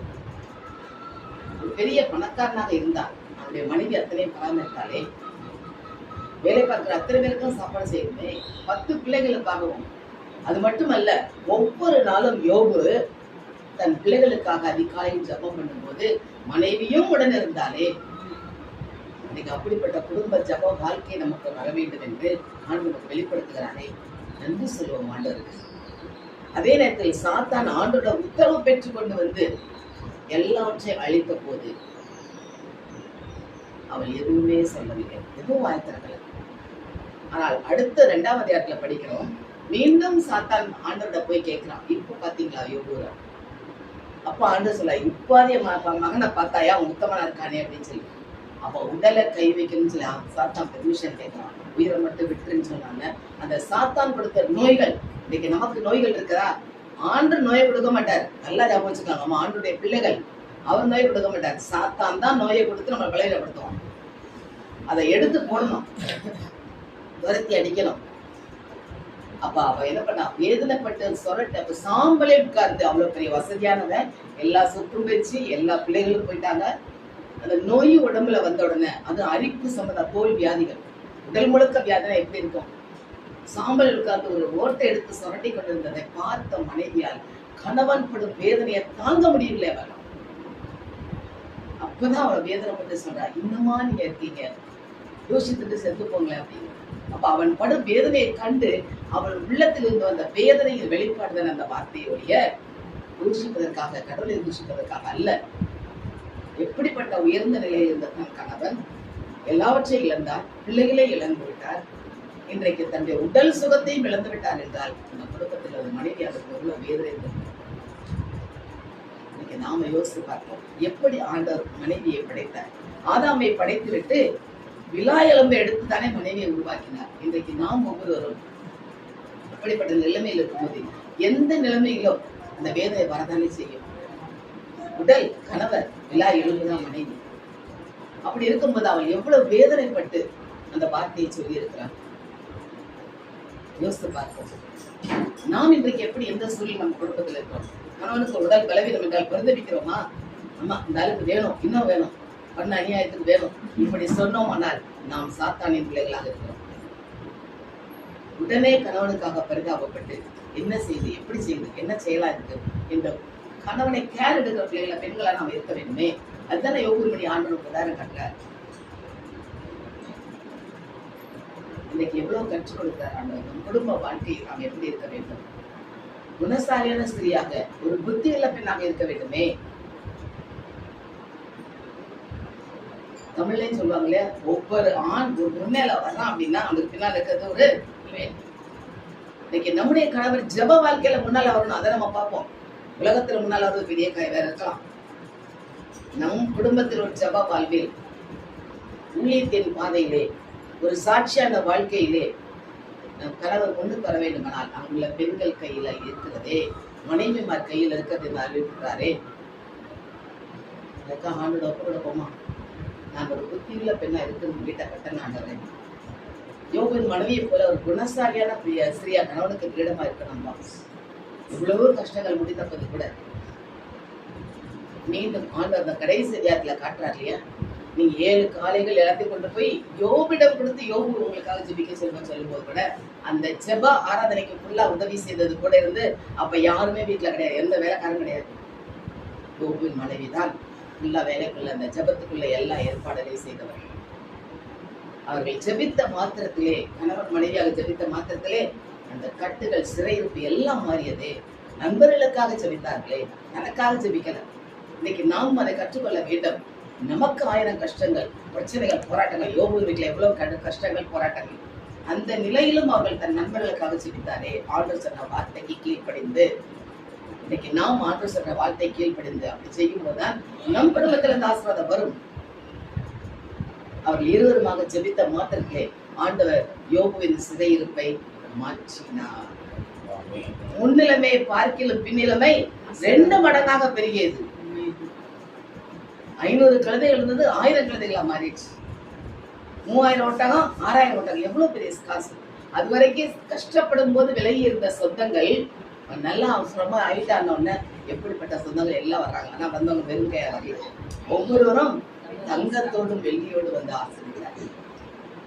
E: ஒரு பெரிய பணக்காரனாக இருந்தார். அவருடைய மனைவி அத்தனையும் பராமரித்தாலே. வேலை பார்க்கிற அத்தனை பேருக்கும் சாப்பாடு செய்யணுமே. 10 பிள்ளைகளுக்காகவும். அது மட்டுமல்ல, ஒவ்வொரு நாளும் யோபு தன் பிள்ளைகளுக்காக அதிகாலையில் ஜெபம் பண்ணும்போது மனைவியும் உடன் இருந்தாலே. இன்னைக்கு அப்படிப்பட்ட குடும்ப ஜெப வாழ்க்கை நமக்கு வர வேண்டும் என்று ஆண்டவர் நமக்கு வெளிப்படுத்துகிறானே. நன்றி சொல்லுவோம் ஆண்டவருக்கு. அதே நேரத்தில் சாத்தான் ஆண்டோட உத்தரவு பெற்றுக் கொண்டு வந்து எல்லாவற்றையும் அழித்த போது அவள் எதுவுமே சொல்லவில்லை, எதுவும் வாய்த்திருக்கல. ஆனால் அடுத்த 2ஆம் அதிகாரத்துல படிக்கிறோம். மீண்டும் சாத்தான் ஆண்டவர்கிட்ட போய் கேட்கிறான், இப்ப பாத்தீங்களா யோபுரா? அப்ப ஆண்டவர் சொல்ல, இப்பாதே மகனை பார்த்தாயா உத்தமனா இருக்கானே அப்படின்னு சொல்லி. அப்ப உடலை கை வைக்கணும்னு சொல்லி சாத்தான் பெர்மிஷன் கேட்கிறான். உயிரை மட்டும் விட்டுருன்னு சொன்னாங்க. அந்த சாத்தான் கொடுத்த நோய்கள், இன்னைக்கு நமக்கு நோய்கள் இருக்குதா? ஆண்டு நோயை கொடுக்க மாட்டார். நல்லா ஞாபகம் வச்சுக்கலாம். நம்ம ஆண்டுடைய பிள்ளைகள், அவர் நோயை கொடுக்க மாட்டார். சாத்தான் தான் நோயை கொடுத்து நம்ம பலவீனப்படுத்துவோம். அதை எடுத்து போடணும், துரத்தி அடிக்கணும். அப்ப அவ என்ன பண்ணா, வேதனைப்பட்டு சொரட்ட அப்ப சாம்பலே உட்கார்ந்து, அவ்வளவு பெரிய வசதியானவன், எல்லா சொத்தும் வச்சு எல்லா பிள்ளைகளும் போயிட்டாங்க. அந்த நோய் உடம்புல வந்த உடனே அது அரிப்பு சம்பந்த தோல் வியாதிகள், உடல் முழுக்க வியாதினா எப்படி இருக்கும்? சாம்பல் உட்கார்ந்து ஒரு ஓட்டை எடுத்து சொரட்டி கொண்டிருந்ததை பார்த்த மனைவியால் கணவன் படும் வேதனையை தாங்க முடியல. அவள் அப்பதான் அவளை வேதனைப்பட்டு சொல்றா, இன்னுமா நீங்க இருக்கீங்க, யோசித்துட்டு செத்து போங்களேன் அப்படின்னு. அப்ப அவன் படும் வேதனையை கண்டு அவள் உள்ளத்திலிருந்து வந்த வேதனையில் வெளிப்பாடுதான் அந்த வார்த்தையுடைய தூஷிப்பதற்காக, கடவுளை தூஷிப்பதற்காக அல்ல. எப்படிப்பட்ட உயர்ந்த நிலையில் இருந்த தன் கணவன் எல்லாவற்றையும் இழந்தார், பிள்ளைகளை இழந்து விட்டார், இன்றைக்கு தன்னுடைய உடல் சுகத்தையும் இழந்து விட்டார் என்றால் அந்த குடும்பத்தில் ஒரு மனைவி அதற்கு எவ்வளவு வேதனை இருந்தது. இன்னைக்கு நாம யோசித்து பார்ப்போம், எப்படி ஆண்டவர் மனைவியை படைத்தார். ஆதாமை படைத்து விட்டு விலா எலும்பை எடுத்து தானே மனைவியை உருவாக்கினார். இன்றைக்கு நாம் ஒவ்வொருவரும் அப்படிப்பட்ட நிலைமையில் இருக்கும்போது எந்த நிலைமையிலும் அந்த வேதனை வரதானே செய்யும். உடல் கணவர், விலா எலும்புதான் மனைவி. அப்படி இருக்கும்போது அவள் எவ்வளவு வேதனைப்பட்டு அந்த வார்த்தையை சொல்லி இருக்கிறார். யோசித்து பார்ப்போம், நாம் இன்றைக்கு எப்படி எந்த சூழல் நம்ம குடும்பத்தில் இருக்கிறோம். கணவனுக்கு உடல் பலவீனம் என்றால் பிரதிபிக்கிறோமா? அம்மா இந்த அளவுக்கு வேணும், இன்னும் வேணும், பண்ண அநியாயத்துக்கு வேணும், இப்படி சொன்னோம். ஆனால் நாம் சாத்தானின் பிள்ளைகளாக இருக்கிறோம். உடனே கணவனுக்காக பரிதாபப்பட்டு என்ன செய்து, எப்படி செய்து, என்ன செயலா இருக்கு என்ற கணவனை கேர் எடுக்கிற பிள்ளைகளை பெண்களா நாம் இருக்க வேண்டுமே. அதுதானே யோகுமணி ஆண்டவனுக்கு உதாரணம் காட்டுறார். இன்னைக்கு எவ்வளவு கற்றுக் கொடுக்கிறார் ஆண்டவர். குடும்ப வாழ்க்கையில் நாம் எப்படி இருக்க வேண்டும், குணசாலியான ஸ்திரியாக, ஒரு புத்தி உள்ள பெண்ணாக இருக்க வேண்டுமே. தமிழ்லயும் சொல்லுவாங்க இல்லையா, ஒவ்வொரு ஆண் ஒரு முன்னேல வர்றான் அப்படின்னா அவனுக்கு பின்னால் இருக்கிறது ஒரு பெண். இன்னைக்கு நம்முடைய கணவர் ஜெப வாழ்க்கையில முன்னால வரணும், அதை நம்ம பார்ப்போம். உலகத்துல முன்னால ஒரு பெரிய வேற இருக்கலாம். நம் குடும்பத்தில் ஒரு ஜெப வாழ்வில், ஊழியத்தின் பாதையிலே, ஒரு சாட்சியான வாழ்க்கையிலே நம் கணவர் கொண்டு வர வேண்டுமானால் அங்குள்ள பெண்கள் கையில இருக்கிறதே, மனைவிமார் கையில் இருக்கிறது என்று அறிவிக்கிறாரே. அதுக்காக ஆண்டோட ஒப்பு கொடுப்போமா? நான் ஒரு புத்தியுள்ள பெண்ணா இருக்கிறது வீட்டை கட்டண ஆண்டவரேன். யோபின் மனைவியை போல ஒரு குணசாலியான ஸ்திரியா கணவனுக்கு கிரீடமா இருக்கணும்பா. இவ்வளவு கஷ்டங்கள் முடிந்தபோது கூட மீண்டும் ஆண்டவர் அந்த கடைசி அதிகாரத்துல காட்டுறார் இல்லையா, நீங்க 7 காளைகள் எல்லாத்தையும் கொண்டு போய் யோபிடம் கொடுத்து யோபு உங்களுக்காக ஜெபிக்க சொல்லுன்னு சொல்லும் போது கூட அந்த ஜெப ஆராதனைக்கு ஃபுல்லா உதவி செய்தது கூட இருந்து, அப்ப யாருமே வீட்டுல கிடையாது, எந்த வேலைக்காரரும் கிடையாது. யோபின் மனைவிதான் ஃபுல்லா வேலைக்குள்ள அந்த ஜெபத்துக்குள்ள எல்லா ஏற்பாடுகளையும் செய்தவர். அவர்கள் ஜெபித்த மாத்திரத்திலே, கணவன் மனைவியாக ஜெபித்த மாத்திரத்திலே அந்த கட்டுகள், சிறையிருப்பு எல்லாம் மாறியதே. நண்பர்களுக்காக ஜெபித்தார்களே, தனக்காக ஜெபிக்கல. இன்னைக்கு நாம் அதை கற்றுக்கொள்ள வேண்டும். நமக்கு 1000 கஷ்டங்கள், பிரச்சனைகள், போராட்டங்கள். யோபு வீட்டில் எவ்வளவு கஷ்டங்கள், போராட்டங்கள். அந்த நிலையிலும் அவர்கள் தன் நண்பர்களுக்காக ஜெபித்தாரே. ஆண்டவர் சொன்ன வார்த்தைக்கு கீழ்ப்படிந்து, இன்னைக்கு நாம் ஆண்டவர் சொன்ன வார்த்தை கீழ்ப்படிந்து அப்படி செய்யும் போதுதான் நம் குடும்பத்துல இந்த ஆசீர்வாதம் வரும். அவர்கள் இருவருமாக ஜெபித்த மாத்திரத்திலே ஆண்டவர் யோபுவின் சிறையிருப்பை மாற்றினார். முன்னிலைமை பார்க்கிலும் பின்னிலைமை 2 மடங்காக பெருகியது. 500 கழுதைகள் இருந்தது 1000 கழுதைகளா மாறிடுச்சு. 3000 ஒட்டகம், 6000 ஒட்டகம். எவ்வளவு பெரிய காசு. அது வரைக்கும் கஷ்டப்படும் போது விலகி இருந்த சொந்தங்கள் நல்லா அவசரமா ஆயிட்டான்னு எப்படிப்பட்ட சொந்தங்கள் எல்லாம் வர்றாங்க. ஆனா வந்தவங்க வெறும் கையா வரல. ஒவ்வொருவரும் தங்கத்தோடும் வெள்ளியோடு வந்து ஆசிரியர்.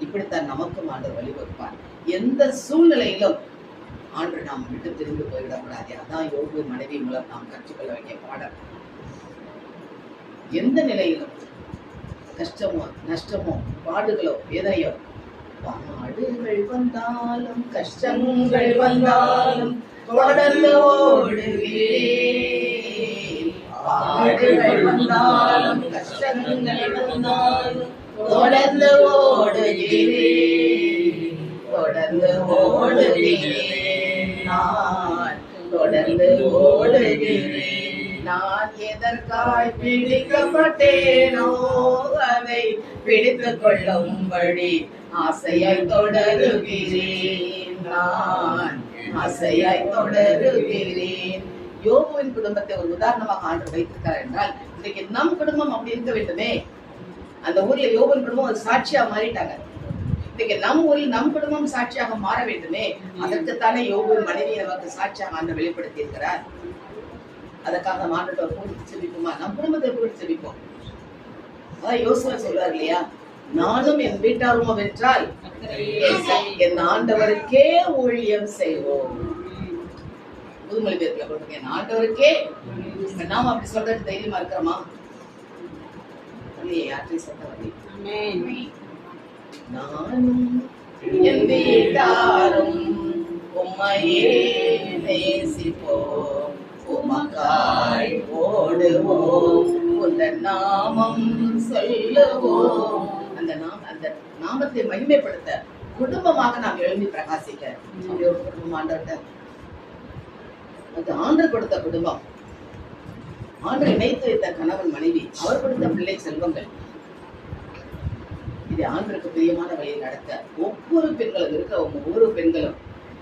E: இப்படித்தான் நமக்கும் ஆண்டவர் வழிவகுப்பார். எந்த சூழ்நிலையிலும் ஆண்டு நாம் விட்டு திரும்பி போய்விடக்கூடாது. அதான் யோபு மனைவி மூலம் நாம் கற்றுக்கொள்ள வேண்டிய பாடம். எந்த நிலையிலும் கஷ்டமோ, நஷ்டமோ, பாடுகளோ, வேதனையோ, பாடுகள் வந்தாலும் கஷ்டங்கள் வந்தாலும் தொடர்ந்து ஓடுகிறேன். பாடுகள் வந்தாலும் கஷ்டங்கள் வந்தாலும் தொடர்ந்து ஓடுகிறேன். தொடர்ந்து ஓடுகிறேன். நான் தொடர்ந்து ஓடுகிறேன். நான் எதற்காய் பிடிக்கப்பட்டேனோ அதை பிடித்துக் கொள்ளும்படி ஆசையாய் தொடருகிறேன். நான் ஆசையாய் தொடருகிறேன். யோபுவின் குடும்பத்தை ஒரு உதாரணமாக ஆண்டு வைத்திருக்கிறார் என்றால் இன்றைக்கு நம் குடும்பம் அப்படி இருக்க வேண்டுமே. அந்த ஊர்ல யோபன் குடும்பம் ஒரு சாட்சியா மாறிட்டாங்க. இன்னைக்கு நம் ஊரில் நம் குடும்பம் சாட்சியாக மாற வேண்டுமே, அதற்குத்தானே யோபன் மனைவி நமக்கு சாட்சியாக ஆண்டு வெளிப்படுத்தி இருக்கிறார். அதற்காக ஆண்டவர் கூட்டி செபிப்போமா? நம் குடும்பத்தை கூட்டி செபிப்போம். அதான் யோசுவா சொல்றாரு இல்லையா, நானும் என் வீட்டாரும் வென்றால் என் ஆண்டவருக்கே ஊழியம் செய்வோம். புதுமொழி பேர்ல போட்டுருங்க, என் ஆண்டவருக்கே. நாம அப்படி சொல்றது தைரியமா இருக்கிறோமா? யாற்றையும் சொல்ல வரல. நானும் என் வீட்டாரும் உம்மையே நேசிப்போம், உமக்காய் ஓடுவோம், உந்தன் நாமம் சொல்லுவோம். அந்த நாமத்தை மகிமைப்படுத்த குடும்பமாக நாம் எழும்பி பிரகாசிக்க அப்படி ஒரு குடும்பம் ஆண்டவர்கிட்ட. அது ஆண்டவர் கொடுத்த குடும்பம், ஆண்டவர் இணைத்து வைத்த கணவன் மனைவி, அவர் கொடுத்த பிள்ளை செல்வங்கள். இது ஆண்டவருக்கு பிரியமான வழியில் நடத்த ஒவ்வொரு பெண்களும் இருக்க ஒவ்வொரு பெண்களும்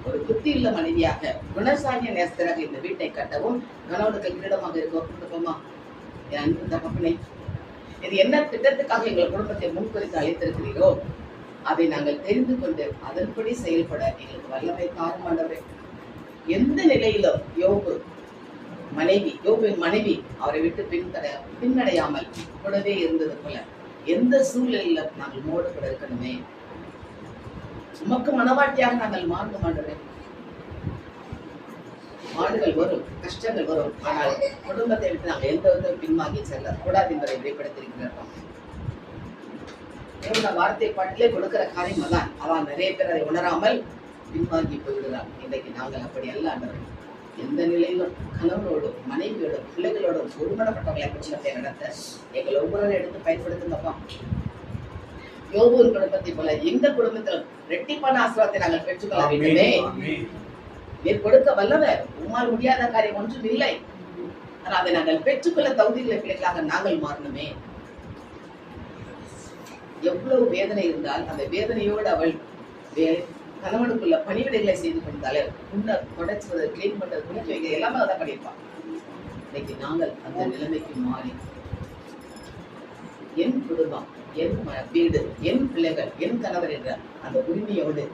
E: ஒரு புத்தியுள்ள மனைவியாக, குணசாலிய நேசராக இந்த வீட்டை கட்டவும் கணவனுக்கு கிரீடமாக இருக்கும் குடும்பமா. என் அன்பு தகப்பனே, இது என்ன திட்டத்துக்காக எங்கள் குடும்பத்தை முன்குறித்து அழைத்திருக்கிறீரோ அதை நாங்கள் தெரிந்து கொண்டு அதன்படி செயல்பட எங்களுக்கு வல்லமை தாரும் ஆண்டவரே. எந்த நிலையிலும் யோபின் மனைவி அவரை விட்டு பின்னடையாமல் கூடவே இருந்தது போல எந்த சூழ்நிலையில நாங்கள் மோடு கூட இருக்கணுமே. உமக்கு மனவாட்டியாக நாங்கள் மாறணும் ஆண்டவரே. ஆண்டுகள் வரும், கஷ்டங்கள் வரும், ஆனால் குடும்பத்தை விட்டு நாங்கள் எந்த வித பின்வாங்கி செல்ல கூடாது என்பதை வெளிப்படுத்தியிருக்கிறோம். வார்த்தை பாட்டிலே கொடுக்கிற காரியம் அதான். அதான் நிறைய பேர் அதை உணராமல் பின்வாங்கி போய்விடுறாங்க. இன்றைக்கு நாங்கள் அப்படி அல்ல ஆண்டவரே. எந்த நிலையிலும் கணவனோடும் மனைவியோடும் பிள்ளைகளோடும் ஒருமனப்பட்டவர்களை குடும்பத்தை நடத்த எங்கள் ஒவ்வொருவரும் எடுத்து பயன்படுத்துங்கப்பா. யோபுவின் குடும்பத்தை போல எங்கள் குடும்பத்திலும் இரட்டிப்பான ஆசீர்வாதத்தை நாங்கள் பெற்றுக்கொள்ள வேண்டுமே. நீர் கொடுக்க வல்லவர், உம்மால் முடியாத காரியம் ஒன்றும் இல்லை. ஆனால் அதை நாங்கள் பெற்றுக்கொள்ள தகுதியுள்ள பிள்ளைகளாக நாங்கள் மாறணுமே. எவ்வளவு வேதனை இருந்தால் அந்த வேதனையோடு அவள் கணவனுக்குள்ள பணிவிடைகளை செய்து கொண்டாலே முன்னர் தொடச்சுவது, கிளீன் பண்றது, குளிக்க வைக்க எல்லாமே அதான் பண்ணியிருப்பான். இன்னைக்கு நாங்கள் அந்த நிலைமைக்கு மாறி என் குடும்பம், என் வீடு, என் பிள்ளைகள், என் கணவர் என்ற அந்த உரிமையோடு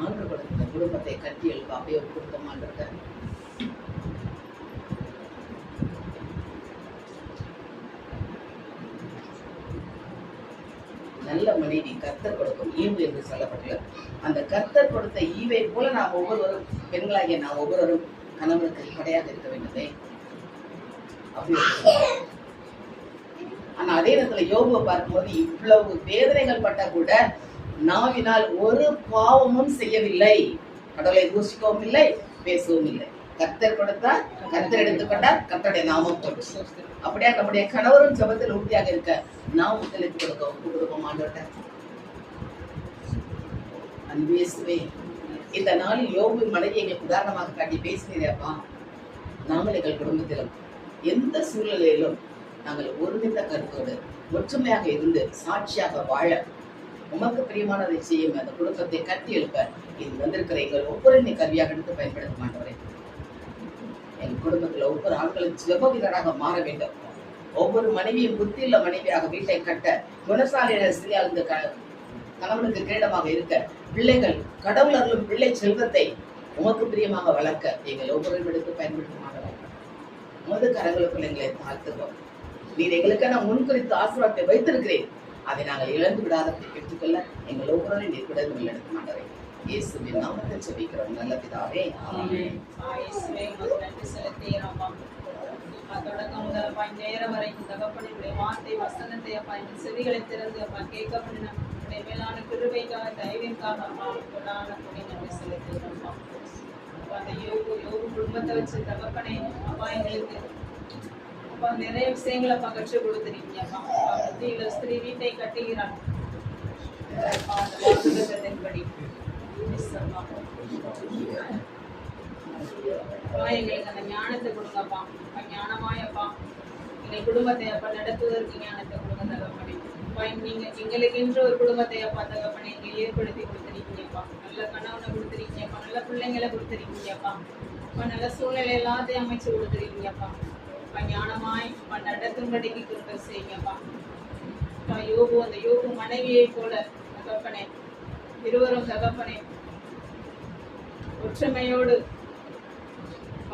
E: ஆண்டு கொடுத்த குடும்பத்தை கட்டி எழுப்ப அப்படியே கொடுத்தமான் இருக்க நல்ல மனைவி கர்த்தர் கொடுக்கும் ஈவு என்று சொல்லப்பட்டுள்ளது. அந்த கர்த்தர் கொடுத்த ஈவை போல நாம் ஒவ்வொருவரும், பெண்களாகிய நாம் ஒவ்வொருவரும் கணவனுக்கு படையாக இருக்க வேண்டுமே. அப்படி ஆனா அதே நேரத்துல யோபுவை பார்க்கும்போது இவ்வளவு வேதனைகள் பட்ட கூட நாவினால் ஒரு பாவமும் செய்யவில்லை, கடவுளை தூஷிக்கவும் இல்லை, பேசவும் இல்லை. கர்த்தர் கொடுத்தார், கர்த்தர் எடுத்துக்கொண்டார், கர்த்தருடைய நாமம் போட்டு. அப்படியா நம்முடைய கணவரும் ஜெபத்தில் உறுதியாக இருக்க நாம் ஒத்துழைப்பு கொடுப்போம் ஆண்டவர்கிட்ட. அன்பேசுவே, இந்த நாளில் யோபுவின் மனைவி எங்களுக்கு உதாரணமாக காட்டி பேசினீரப்பா. நாங்கள் எங்கள் குடும்பத்திலும் எந்த சூழ்நிலையிலும் நாங்கள் ஒருமித்த கருத்தோடு ஒற்றுமையாக இருந்து சாட்சியாக வாழ உமக்கு பிரியமானதை செய்யும் அந்த குடும்பத்தை கட்டி எழுப்ப இது வந்திருக்கிற எங்கள் ஒவ்வொரு நீ கருவியாக எடுத்து பயன்படுத்த மாட்டவரே. எங்கள் குடும்பத்தில் ஒவ்வொரு ஆண்களும் ஜெப வீரராக மாற வேண்டும். ஒவ்வொரு மனைவியும் புத்தியுள்ள மனைவியாக வீட்டை கட்ட, குணசாலியான ஸ்திரியாக இருந்த கணவனுக்கு கிரீடமாக இருக்க, பிள்ளைகள் கடவுள் அருளும் பிள்ளை செல்வத்தை உமக்கு பிரியமாக வளர்க்க எங்கள் ஒவ்வொரு எடுத்து பயன்படுத்த மாட்டோம். உமது கரங்களுக்குள் எங்களை தாழ்த்துவோம். நீர் எங்களுக்கான முன்குறித்து ஆசீர்வாதத்தை வைத்திருக்கிறேன். அதை நாங்கள் இழந்து விடாதபடி பெற்றுக்கொள்ள எங்கள் ஒவ்வொருவரையும் நீர் கூட எடுக்க மாட்டோம். இயேசுவின் நாமத்தில் ஜெபிக்கிறோம் நல்ல பிதாவே, ஆமென்.
D: இயேசுவே நன்றி செலுத்துகிறோம். தொடக்கம் முதல் நேரம் வரைக்கும் தகப்பனுடைய வார்த்தை வசனத்தை அப்பா எங்கள் செவிகளை திறந்து அப்பா கேட்க பண்ணின மேலான கிருபைக்காக தயவிற்காக அம்மா கொண்டாட கூடிய நன்றி செலுத்துகிறோம். அந்த யோகு குடும்பத்தை வச்சு தகப்பனை அப்பா எங்களுக்கு அப்பா நிறைய விஷயங்களை அப்பா கற்றுக் கொடுத்துருக்கீங்க. அப்பா புத்தியுள்ள ஸ்திரீ வீட்டை கட்டுகிறான் படி எங்களுக்கு அந்த ஞானத்தை கொடுங்கப்பா. ஞானமாயப்பா எங்கள் குடும்பத்தை அப்பா நடத்துவதற்கு ஞானத்தை கொடுங்க தகப்பனே. நீங்க எங்களுக்கு என்று ஒரு குடும்பத்தை அப்பா தகப்பனே எங்க ஏற்படுத்தி கொடுத்துருக்கீங்கப்பா. நல்ல கணவனை கொடுத்துருக்கீங்கப்பா, நல்ல பிள்ளைங்களை கொடுத்துருக்கீங்கப்பா, நல்ல சூழ்நிலை எல்லாத்தையும் அமைச்சு கொடுத்துருக்கீங்கப்பா. ஞானமாய் நடத்தும்படிக்கு கிருபை செய்யுங்கப்பா. யோபு அந்த யோபு மனைவியை போல தகப்பனே இருவரும் தகப்பனே ஒற்றுமையோடு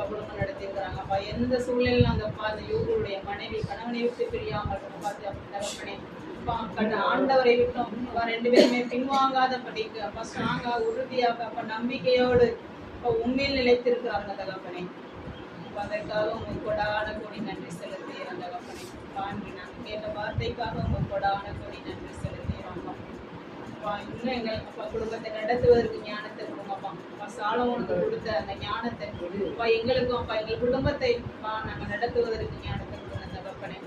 D: குடும்பம் நடத்திருக்கிறாங்க அப்பா. எந்த சூழ்நிலையிலும் அந்த யோபுடைய மனைவி கணவனை விட்டு பிரியாமல் பார்த்து தகப்பனே ஆண்டவரை விட்டோம் அப்பா. 2 பேருமே பின்வாங்காத படிக்கு அப்பா ஸ்ட்ராங்கா உறுதியாக அப்ப நம்பிக்கையோடு உண்மையில் நிலைத்திருக்கிறாங்க தகப்பனே. அதற்காக உங்களுக்கு கொடான கோடி நன்றி செலுத்துகிறோம் தகப்பனே. காண்பி நாங்கள் கேட்ட வார்த்தைக்காக உங்களுக்கு கொடான கோடி நன்றி செலுத்துகிறோம் அப்பா. இன்னும் எங்கள் அப்பா குடும்பத்தை நடத்துவதற்கு ஞானத்தை கொடுங்கப்பா. அப்பா சாலமோனுக்கு கொடுத்த அந்த ஞானத்தை அப்பா எங்களுக்கும் அப்பா எங்கள் குடும்பத்தை நாங்கள் நடத்துவதற்கு ஞானத்தை கொடுங்க தகப்பனே.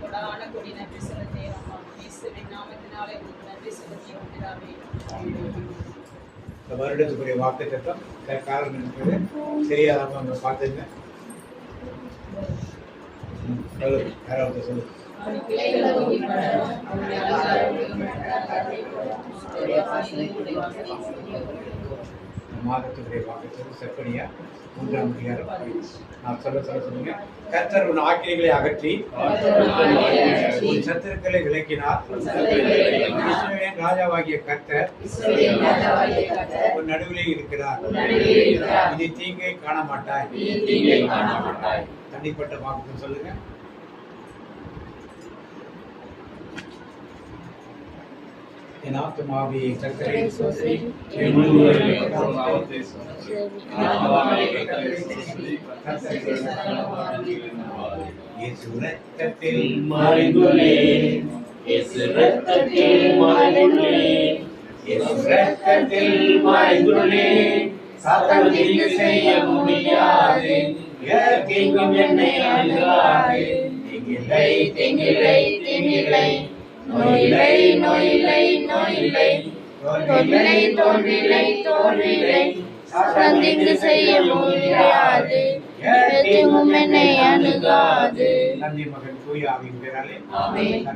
D: கொடான கோடி நன்றி செலுத்துகிறோம் இயேசுவின் நாமத்தினாலே உங்களுக்கு நன்றி செலுத்துகிறோம் பிதாவே.
I: இந்த வருடத்துக்குரிய வாக்கு திட்டம் காரணம் இருக்கிறது சரியாதாம அவங்க பார்த்துங்க. யாராவது சொல்லுங்க. மாதத்துக்குரிய வாக்கு திட்டம் செப்பனியா 3ஆம் அதிகாரம். நான் சொல்ல சொல்லுங்க. கர்த்தர் உன் ஆக்கினைகளை அகற்றி உன் சத்துருக்களை விலக்கினார். இஸ்ரவேலின் ராஜாவாகிய கர்த்தர் உன் நடுவிலே இருக்கிறார். இனி தீங்கை காண மாட்டாய். தனிப்பட்ட வாக்கு சொல்லுங்க. என் ஆத்துமாவே கர்த்தரை ஸ்தோத்திரி. இயேசு இரத்தத்தில்
C: மறைந்துள்ளேன், இயேசு இரத்தத்தில் மறைந்துள்ளேன், இயேசு இரத்தத்தில் மறைந்துள்ளேன். சாத்தான் தீங்கு செய்ய முடியாது, எதற்கெங்கும் என்னை அணுகாது. தீங்கில்லை, தீங்கில்லை, தீங்கில்லை, நோயில்லை, நோயில்லை, நோயில்லை, தோல்வில்லை, தோல்வில்லை, தோல்வில்லை. சாத்தான் தீங்கு செய்ய முடியாது, எதற்கெங்கும் என்னை அணுகாது.
I: நன்றி மகன் தூய ஆவியின் பேராலே
C: ஆமென்.